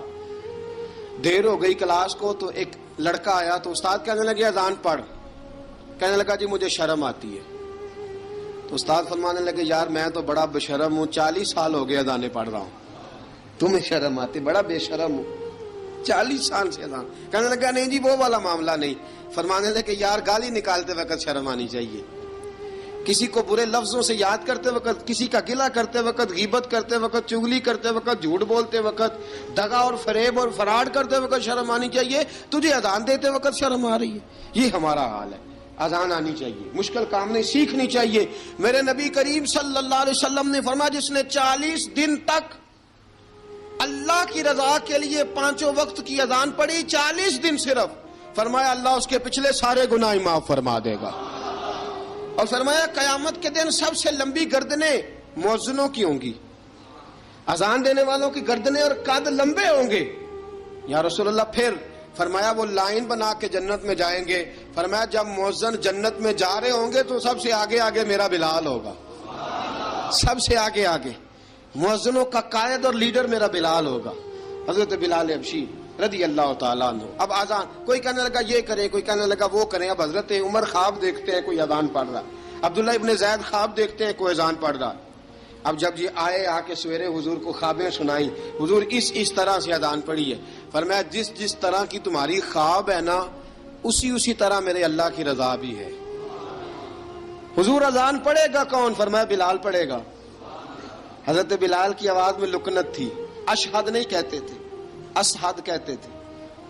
دیر ہو گئی کلاس کو تو ایک لڑکا آیا تو استاد کہنے لگے اذان پڑھ، کہنے لگا جی مجھے شرم آتی ہے۔ تو استاد فرمانے لگے یار میں تو بڑا بے شرم ہوں، 40 سال ہو گئے اذانیں پڑھ رہا ہوں، تمہیں شرم آتی؟ بڑا بے شرم ہوں، 40 سال سے اذان۔ کہنے لگا نہیں جی وہ والا معاملہ نہیں۔ فرمانے لگے یار گالی نکالتے وقت شرم آنی چاہیے، کسی کو برے لفظوں سے یاد کرتے وقت، کسی کا گلہ کرتے وقت، غیبت کرتے وقت، چغلی کرتے وقت، جھوٹ بولتے وقت، دغا اور فریب اور فراڈ کرتے وقت شرم آنی چاہیے، تجھے اذان دیتے وقت شرم آ رہی ہے۔ یہ ہمارا حال ہے، اذان آنی چاہیے، مشکل کام نہیں، سیکھنی چاہیے۔ میرے نبی کریم صلی اللہ علیہ وسلم نے فرمایا جس نے 40 دن تک اللہ کی رضا کے لیے 5 وقت کی اذان پڑھی، 40 دن صرف، فرمایا اللہ اس کے پچھلے سارے گناہ معاف فرما دے گا۔ اور فرمایا قیامت کے دن سب سے لمبی گردنیں مؤذنوں کی ہوں گی، اذان دینے والوں کی گردنیں اور قد لمبے ہوں گے۔ یا رسول اللہ پھر؟ فرمایا وہ لائن بنا کے جنت میں جائیں گے۔ فرمایا جب مؤذن جنت میں جا رہے ہوں گے تو سب سے آگے آگے میرا بلال ہوگا، سب سے آگے آگے مؤذنوں کا قائد اور لیڈر میرا بلال ہوگا، حضرت بلال حبشی رضی اللہ تعالیٰ عنہ۔ اب اذان کوئی کہنے لگا یہ کریں، کوئی کہنے لگا وہ کریں۔ اب حضرت عمر خواب دیکھتے ہیں کوئی اذان پڑھ رہا، عبداللہ ابن زید خواب دیکھتے ہیں کوئی اذان پڑھ رہا۔ اب جب یہ آئے آ کے سویرے حضور کو خوابیں سنائی، حضور اس طرح سے اذان پڑھی ہے۔ فرمایا جس طرح کی تمہاری خواب ہے نا اسی طرح میرے اللہ کی رضا بھی ہے۔ حضور اذان پڑھے گا کون؟ فرمایا بلال پڑھے گا۔ حضرت بلال کی آواز میں لکنت تھی، اشہد نہیں کہتے تھے، اسحد کہتے تھے،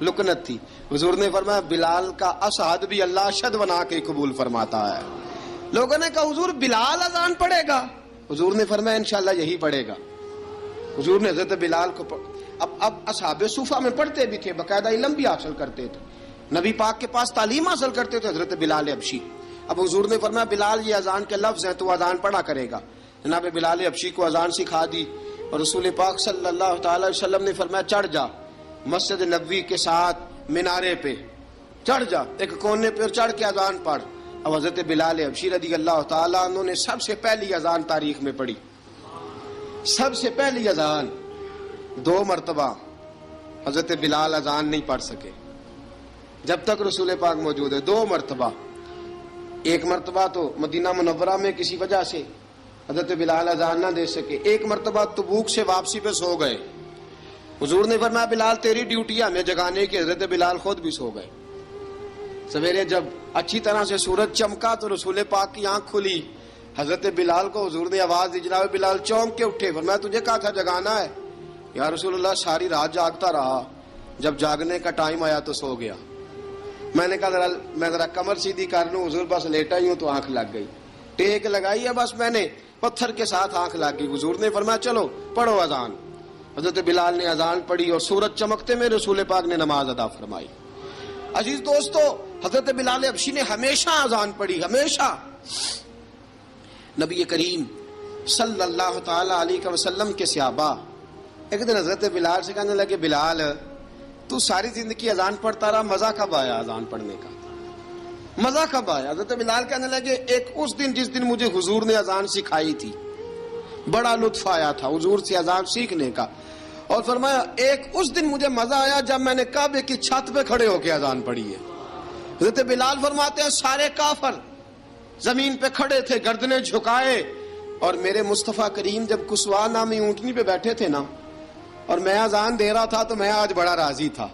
لکنت تھی۔ حضور نے فرمایا بلال کا اسحد بھی اللہ اشہد بنا کے قبول فرماتا ہے۔ لوگوں نے کہا حضور بلال اذان پڑھے گا؟ حضور نے فرمایا انشاءاللہ یہی پڑھے گا۔ حضور نے حضرت بلال کو اب اصحاب صوفہ میں پڑھتے بھی تھے، باقاعدہ علم بھی حاصل کرتے تھے، نبی پاک کے پاس تعلیم حاصل کرتے تھے حضرت بلال حبشی۔ اب حضور نے فرمایا بلال یہ اذان کے لفظ ہیں تو اذان پڑھا کرے گا۔ جناب بلال حبشی کو اذان سکھا دی اور رسول پاک صلی اللہ تعالی وسلم نے فرمایا چڑھ جا مسجد نبوی کے ساتھ مینارے پہ، چڑھ جا ایک کونے پہ چڑھ کے اذان پڑھ۔ اب حضرت بلال حبشی رضی اللہ تعالیٰ عنہ نے سب سے پہلی اذان تاریخ میں پڑھی، سب سے پہلی اذان 2 مرتبہ حضرت بلال اذان نہیں پڑھ سکے جب تک رسول پاک موجود ہے، 2 مرتبہ۔ ایک مرتبہ تو مدینہ منورہ میں کسی وجہ سے حضرت بلال اذان نہ دے سکے، ایک مرتبہ تبوک سے واپسی پہ سو گئے۔ حضور نے فرمایا بلال تیری ڈیوٹی ہے ہمیں جگانے کی، حضرت بلال خود بھی سو گئے۔ سویرے جب اچھی طرح سے سورج چمکا تو رسول پاک کی آنکھ کھلی، حضرت بلال کو حضور نے آواز دی، جناب بلال چونک کے اٹھے، فرمایا تجھے کہا تھا جگانا ہے؟ یا رسول اللہ ساری رات جاگتا رہا، جب جاگنے کا ٹائم آیا تو سو گیا۔ میں نے کہا میں ذرا کمر سیدھی کر لوں، حضور بس لیٹا ہی ہوں تو آنکھ لگ گئی، ٹیک لگائی ہے بس میں نے، پتھر کے ساتھ آنکھ لگ گئی۔ حضور نے فرمایا چلو پڑھو اذان۔ حضرت بلال نے اذان پڑھی اور سورج چمکتے میں رسول پاک نے نماز ادا فرمائی۔ عزیز دوستو حضرت بلال حبشی نے ہمیشہ اذان پڑھی، ہمیشہ۔ نبی کریم صلی اللہ تعالی علیہ وسلم کے صحابہ ایک دن حضرت بلال سے کہنے لگے بلال تو ساری زندگی اذان پڑھتا رہا، مزہ کب آیا اذان پڑھنے کا؟ مزہ کب آیا؟ حضرت بلال کہنے لگے ایک اس دن جس دن مجھے حضور نے اذان سکھائی تھی، بڑا لطف آیا تھا حضور سے اذان سیکھنے کا، اور فرمایا ایک اس دن مجھے مزہ آیا جب میں نے کعبے کی چھت پہ کھڑے ہو کے اذان پڑھی ہے۔ حضرت بلال فرماتے ہیں سارے کافر زمین پہ کھڑے تھے گردنیں جھکائے، اور میرے مصطفیٰ کریم جب کسوا نامی اونٹنی پہ بیٹھے تھے نا اور میں اذان دے رہا تھا تو میں آج بڑا راضی تھا،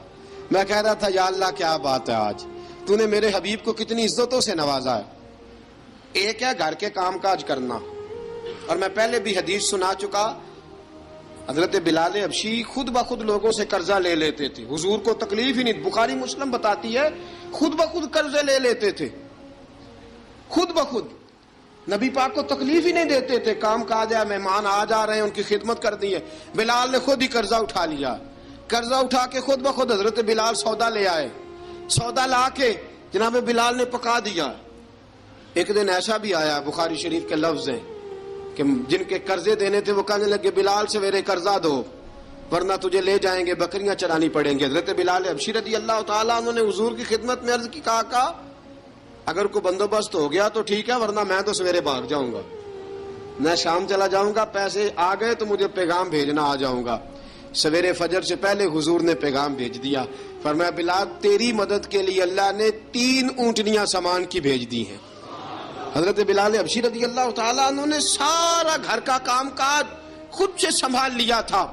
میں کہہ رہا تھا یا اللہ کیا بات ہے، آج تو نے میرے حبیب کو کتنی عزتوں سے نوازا ہے۔ ایک ہے گھر کے کام کاج کرنا، اور میں پہلے بھی حدیث سنا چکا، حضرت بلال حبشی خود بخود لوگوں سے قرضہ لے لیتے تھے، حضور کو تکلیف ہی نہیں، بخاری مسلم بتاتی ہے خود بخود قرضے لے لیتے تھے، خود بخود، نبی پاک کو تکلیف ہی نہیں دیتے تھے، کام کاج ہے، مہمان آ جا رہے ہیں ان کی خدمت کر دی ہے، بلال نے خود ہی قرضہ اٹھا لیا، قرضہ اٹھا کے خود بخود حضرت بلال سودا لے آئے. سودا لا کے جناب بلال نے پکا دیا. ایک دن ایسا بھی آیا بخاری شریف کے لفظ ہیں کہ جن کے قرضے دینے تھے وہ کہنے لگے بلال سویرے قرضہ دو ورنہ تجھے لے جائیں گے, بکریاں چرانی پڑیں گے. حضرت بلال حبشی رضی اللہ تعالیٰ انہوں نے حضور کی خدمت میں عرض کی, کہا اگر کوئی بندوبست ہو گیا تو ٹھیک ہے ورنہ میں تو سویرے بھاگ جاؤں گا, میں شام چلا جاؤں گا, پیسے آ گئے تو مجھے پیغام بھیجنا, آ جاؤں گا. سویرے فجر سے پہلے حضور نے پیغام بھیج دیا. فرمایا بلال تیری مدد کے لیے اللہ نے 3 اونٹنیاں سامان کی بھیج دی ہیں. حضرت بلال حبشی رضی اللہ تعالیٰ انہوں نے سارا گھر کا کام کاج خود سے سنبھال لیا تھا.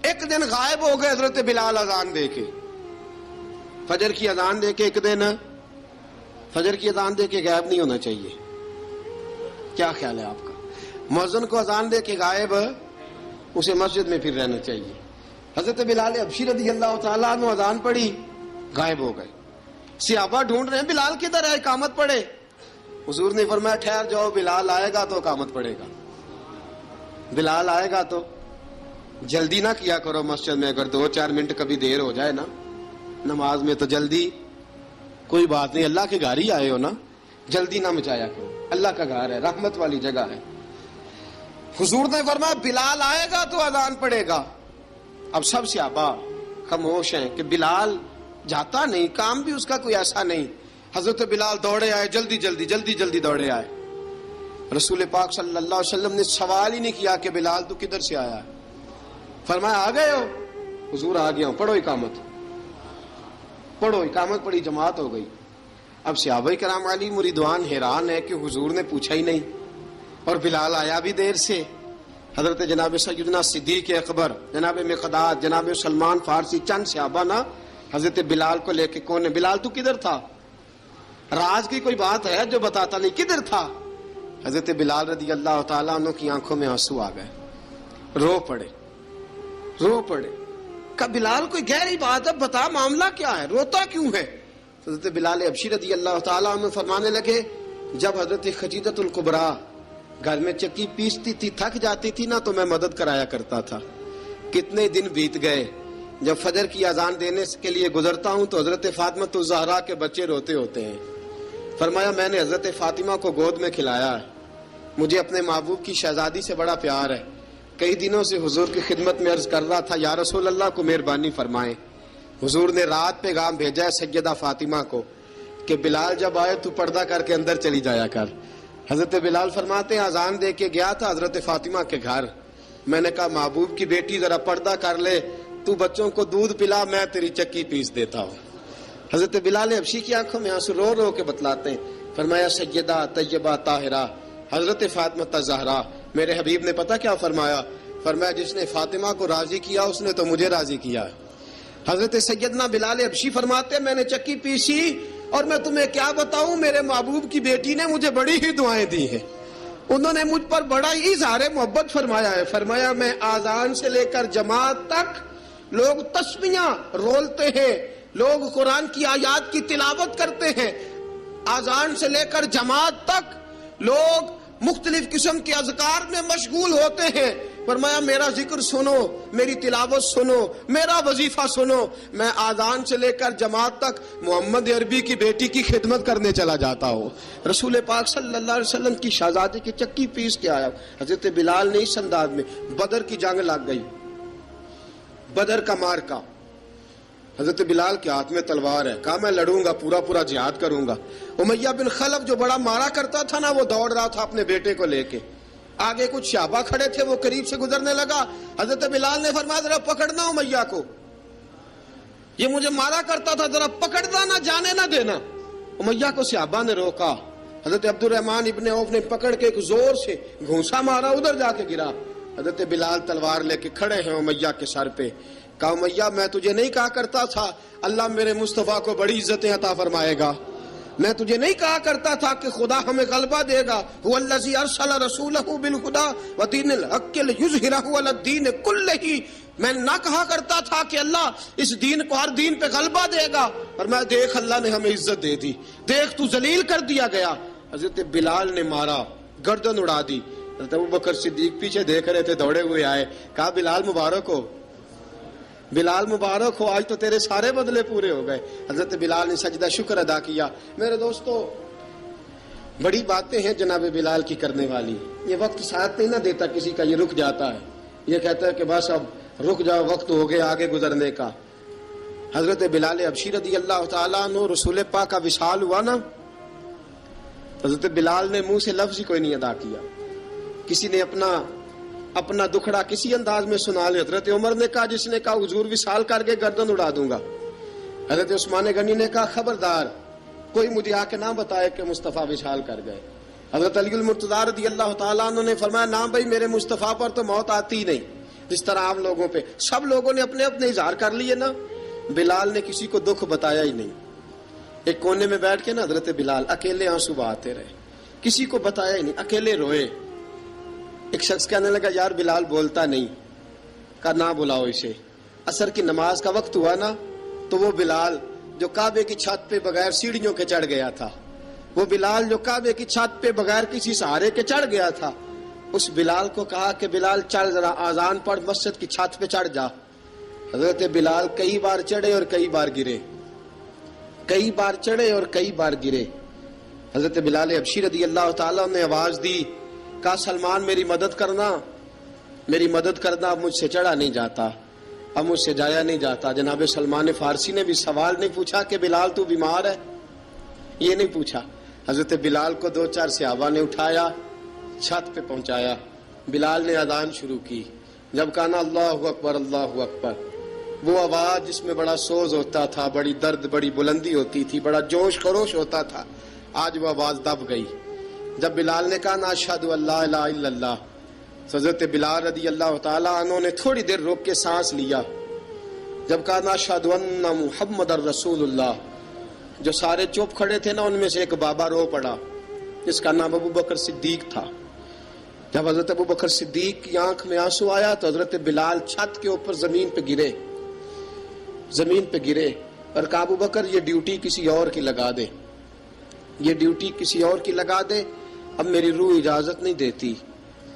ایک دن غائب ہو گئے حضرت بلال اذان دے کے, فجر کی اذان دے کے. ایک دن فجر کی اذان دے کے غائب نہیں ہونا چاہیے, کیا خیال ہے آپ کا؟ مؤذن کو اذان دے کے غائب اسے مسجد میں پھر رہنا چاہیے. حضرت بلال حبشی رضی اللہ تعالیٰ عنہ اذان پڑھی, غائب ہو گئے. صحابہ ڈھونڈ رہے ہیں بلال کدھر ہے, اقامت پڑھے. حضور نے فرمایا ٹھہر جاؤ, بلال آئے گا تو اقامت پڑھے گا. بلال آئے گا تو جلدی نہ کیا کرو مسجد میں, اگر 2-4 منٹ کبھی دیر ہو جائے نا نماز میں تو جلدی کوئی بات نہیں, اللہ کے گھر ہی آئے ہو نا, جلدی نہ مچایا کرو, اللہ کا گھر ہے, رحمت والی جگہ ہے. حضور نے فرمایا بلال آئے گا تو اذان پڑے گا. اب سب صحابہ خاموش ہیں کہ بلال جاتا نہیں, کام بھی اس کا کوئی ایسا نہیں. حضرت بلال دوڑے آئے, جلدی جلدی جلدی جلدی دوڑے آئے. رسول پاک صلی اللہ علیہ وسلم نے سوال ہی نہیں کیا کہ بلال تو کدھر سے آیا ہے, فرمایا آ گئے ہو؟ حضور آ گیا ہوں, پڑھو اقامت. پڑھو اقامت پڑھی, جماعت ہو گئی. اب صحابہ کرام علی مریدوان حیران ہے کہ حضور نے پوچھا ہی نہیں اور بلال آیا بھی دیر سے. حضرت جناب سیدنا صدیق اکبر, جناب مقداد, جناب سلمان فارسی, چند صحابہ نا حضرت بلال کو لے کے, کون ہے بلال تو کدھر تھا؟ راز کی کوئی بات ہے جو بتاتا نہیں, کدھر تھا؟ حضرت بلال رضی اللہ تعالیٰ عنہ کی آنکھوں میں آنسو آ گئے, رو پڑے. کہ بلال کوئی گہری بات ہے, بتا معاملہ کیا ہے, روتا کیوں ہے؟ حضرت بلال حبشی رضی اللہ تعالیٰ عنہ فرمانے لگے جب حضرت خدیجہ الکبریٰ گھر میں چکی پیستی تھی, تھک جاتی تھی نا تو میں مدد کرایا کرتا تھا. کتنے دن بیت گئے, جب فجر کی اذان دینے کے لیے گزرتا ہوں تو حضرت فاطمہ الزہرا کے بچے روتے ہوتے ہیں. فرمایا میں نے حضرت فاطمہ کو گود میں کھلایا ہے, مجھے اپنے محبوب کی شہزادی سے بڑا پیار ہے. کئی دنوں سے حضور کی خدمت میں عرض کر رہا تھا یا رسول اللہ کو مہربانی فرمائیں. حضور نے رات پیغام بھیجا ہے سیدہ فاطمہ کو کہ بلال جب آئے تو پردہ کر کے اندر چلی جایا کر. حضرت بلال فرماتے ہیں اذان دے کے گیا تھا حضرت فاطمہ کے گھر, میں نے کہا محبوب کی بیٹی ذرا پردہ کر لے, تو بچوں کو دودھ پلا, میں تیری چکی پیس دیتا ہوں. حضرت بلال حبشی کی آنکھوں میں آنسو رو رو کے بتلاتے ہیں. فرمایا سیدہ طیبہ طاہرہ حضرت فاطمہ الزہرا, میرے حبیب نے پتہ کیا فرمایا؟ فرمایا جس نے فاطمہ کو راضی کیا اس نے تو مجھے راضی کیا. حضرت سیدنا بلال حبشی فرماتے ہیں میں نے چکی پیسی اور میں تمہیں کیا بتاؤں, میرے محبوب کی بیٹی نے مجھے بڑی ہی دعائیں دی ہیں, انہوں نے مجھ پر بڑا ہی اظہار محبت فرمایا ہے. فرمایا میں آذان سے لے کر جماعت تک لوگ تسبیحاں رولتے ہیں, لوگ قرآن کی آیات کی تلاوت کرتے ہیں, آذان سے لے کر جماعت تک لوگ مختلف قسم کے اذکار میں مشغول ہوتے ہیں. فرمایا میرا ذکر سنو, میری تلاوت سنو, میرا وظیفہ سنو. میں آذان سے لے کر جماعت تک محمد عربی کی بیٹی کی خدمت کرنے چلا جاتا ہوں. رسول پاک صلی اللہ علیہ وسلم کی شہزادی کی چکی پیس کے آیا. حضرت بلال نے اس انداز میں, بدر کی جنگ لگ گئی, بدر کا مارکا, حضرت بلال کے ہاتھ میں تلوار ہے, کہا میں لڑوں گا, پورا پورا جہاد کروں گا. امیہ بن خلف جو بڑا مارا کرتا تھا نا وہ دوڑ رہا تھا اپنے بیٹے کو لے کے, آگے کچھ صحابہ کھڑے تھے, وہ قریب سے گزرنے لگا. حضرت بلال نے فرمایا ذرا پکڑنا امیہ کو, یہ مجھے مارا کرتا تھا, ذرا پکڑنا, نہ جانے نہ دینا. امیہ کو صحابہ نے روکا. حضرت عبد الرحمن ابن عوف نے پکڑ کے ایک زور سے گھونسا مارا, ادھر جا کے گرا. حضرت بلال تلوار لے کے کھڑے ہیں امیہ کے سر پہ. کہا امیہ میں تجھے نہیں کہا کرتا تھا اللہ میرے مصطفیٰ کو بڑی عزتیں عطا فرمائے گا, میں تجھے نہیں کہا کرتا تھا کہ خدا ہمیں غلبہ دے گا, هو الذی ارسل رسولہ بالہدی ودین الحق لیظہرہ علی الدین کلہ, میں نہ کہا کرتا تھا کہ اللہ اس دین کو ہر دین پہ غلبہ دے گا, اور میں دیکھ اللہ نے ہمیں عزت دے دی, دیکھ تو ذلیل کر دیا گیا. حضرت بلال نے مارا, گردن اڑا دی. حضرت ابوبکر صدیق پیچھے دیکھ رہے تھے, دوڑے ہوئے آئے, کہا بلال مبارک ہو. بلال مبارک ہو، آج تو تیرے سارے بدلے پورے ہو گئے۔ حضرت بلال نے سجدہ شکر ادا کیا۔ میرے دوستو، بڑی باتیں ہیں جناب بلال کی کرنے والی۔ یہ وقت ساتھ نہیں نہ دیتا کسی کا، یہ رک جاتا ہے، یہ کہتا ہے کہ بس اب رک جاؤ، وقت ہو گیا آگے گزرنے کا۔ حضرت بلال حبشی رضی اللہ تعالیٰ عنہ، رسول پاک کا وصال ہوا نا، حضرت بلال نے منہ سے لفظ ہی کوئی نہیں ادا کیا۔ کسی نے اپنا دکھڑا کسی انداز میں سنا لیا۔ حضرت عمر نے کہا، جس نے کہا حضور وصال کر کے گردن اڑا دوں گا۔ حضرت عثمان غنی نے کہا، خبردار کوئی مجھے آ کے نہ بتائے کہ مصطفیٰ وصال کر گئے۔ حضرت علی المرتضیٰ رضی اللہ تعالیٰ عنہ نے فرمایا، نہ بھائی، میرے مصطفیٰ پر تو موت آتی ہی نہیں، جس طرح عام لوگوں پہ سب لوگوں نے اپنے اپنے اظہار کر لیے نا، بلال نے کسی کو دکھ بتایا ہی نہیں۔ ایک کونے میں بیٹھ کے نا حضرت بلال اکیلے آنسو بہاتے رہے، کسی کو بتایا ہی نہیں، اکیلے روئے۔ ایک شخص کہنے لگا، یار بلال بولتا نہیں۔ کہا، نہ بلاؤ اسے۔ عصر کی نماز کا وقت ہوا نا، تو وہ بلال جو کعبے کی چھت پہ بغیر سیڑھیوں کے چڑھ گیا تھا، وہ بلال جو کعبے کی چھت پہ بغیر کسی سہارے کے چڑھ گیا تھا، اس بلال کو کہا کہ بلال چڑھ، ذرا آذان پڑھ، مسجد کی چھت پہ چڑھ جا۔ حضرت بلال کئی بار چڑھے اور کئی بار گرے، کئی بار چڑھے اور کئی بار گرے۔ حضرت بلال حبشی رضی اللہ تعالیٰ نے آواز دی، کہا، سلمان میری مدد کرنا، میری مدد کرنا، اب مجھ سے چڑھا نہیں جاتا، اب مجھ سے جایا نہیں جاتا۔ جناب سلمان فارسی نے بھی سوال نہیں پوچھا کہ بلال تو بیمار ہے، یہ نہیں پوچھا۔ حضرت بلال کو 2-4 صحابہ نے اٹھایا، چھت پہ پہنچایا۔ بلال نے اذان شروع کی۔ جب کہا نا اللہ اکبر اللہ اکبر، وہ آواز جس میں بڑا سوز ہوتا تھا، بڑی درد، بڑی بلندی ہوتی تھی، بڑا جوش خروش ہوتا تھا، آج وہ آواز دب گئی۔ جب بلال نے کہا نا اشہد ان لا الہ الا اللہ، حضرت بلال رضی اللہ تعالیٰ عنہ نے تھوڑی دیر روک کے سانس لیا۔ جب کہا نا اشہد ان محمد الرسول اللہ، جو سارے چپ کھڑے تھے نا، ان میں سے ایک بابا رو پڑا، جس کا نام ابو بکر صدیق تھا۔ جب حضرت ابو بکر صدیق کی آنکھ میں آنسو آیا تو حضرت بلال چھت کے اوپر زمین پہ گرے، زمین پہ گرے، اور کہا، ابو بکر یہ ڈیوٹی کسی اور کی لگا دے، یہ ڈیوٹی کسی اور کی لگا دے، اب میری روح اجازت نہیں دیتی،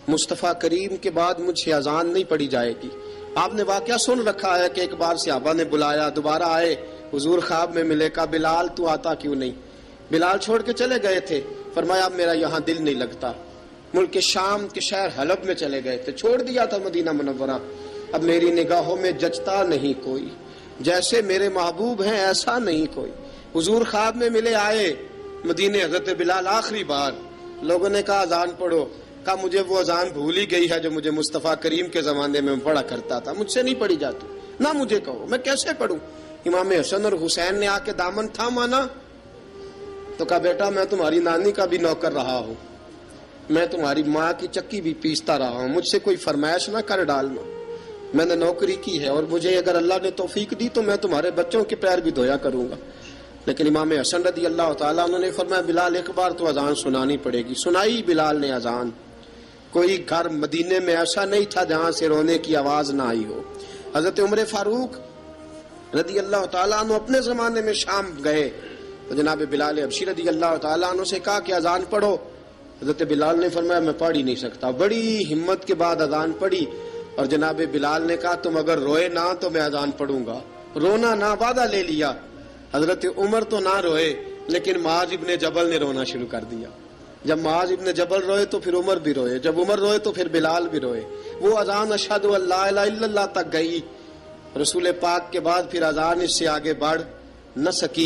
مصطفیٰ کریم کے بعد مجھ سے اذان نہیں پڑھی جائے گی۔ آپ نے واقعہ سن رکھا ہے کہ ایک بار صحابہ نے بلایا، دوبارہ آئے، حضور خواب میں ملے، کہا، بلال تو آتا کیوں نہیں؟ بلال چھوڑ کے چلے گئے تھے۔ فرمایا، اب میرا یہاں دل نہیں لگتا۔ ملک شام کے شہر حلب میں چلے گئے تھے، چھوڑ دیا تھا مدینہ منورہ، اب میری نگاہوں میں جچتا نہیں کوئی، جیسے میرے محبوب ہیں ایسا نہیں کوئی۔ حضور خواب میں ملے، آئے مدینے، حضرت بلال آخری بار، لوگوں نے کہا اذان پڑھو، کہا مجھے وہ اذان بھول ہی گئی ہے جو مجھے مصطفیٰ کریم کے زمانے میں پڑھا کرتا تھا، مجھ سے نہیں پڑھی جاتی، نہ مجھے کہو، میں کیسے پڑھوں؟ امام حسن اور حسین نے آ کے دامن تھاما نا، تو کہا، بیٹا میں تمہاری نانی کا بھی نوکر رہا ہوں، میں تمہاری ماں کی چکی بھی پیستا رہا ہوں، مجھ سے کوئی فرمائش نہ کر ڈالنا، میں نے نوکری کی ہے، اور مجھے اگر اللہ نے توفیق دی تو میں تمہارے بچوں کے پیر بھی دھویا کروں گا۔ لیکن امام حسن رضی اللہ تعالیٰ عنہ نے فرمایا، بلال ایک بار تو اذان سنانی پڑے گی۔ سنائی بلال نے اذان۔ کوئی گھر مدینے میں ایسا نہیں تھا جہاں سے رونے کی آواز نہ آئی ہو۔ حضرت عمر فاروق رضی اللہ تعالیٰ عنہ اپنے زمانے میں شام گئے تو جناب بلال حبشی رضی اللہ تعالیٰ عنہ سے کہا کہ اذان پڑھو۔ حضرت بلال نے فرمایا، میں پڑھ ہی نہیں سکتا۔ بڑی ہمت کے بعد اذان پڑھی، اور جناب بلال نے کہا، تم اگر روئے نہ تو میں اذان پڑھوں گا، رونا نہ، وعدہ لے لیا۔ حضرت عمر تو نہ روئے، لیکن معاذ ابن جبل نے رونا شروع کر دیا۔ جب معاذ ابن جبل روئے تو پھر عمر بھی روئے، جب عمر روئے تو پھر بلال بھی روئے۔ وہ اذان اشہد ان لا الہ الا اللہ تک گئی، رسول پاک کے بعد پھر اذان اس سے آگے بڑھ نہ سکی۔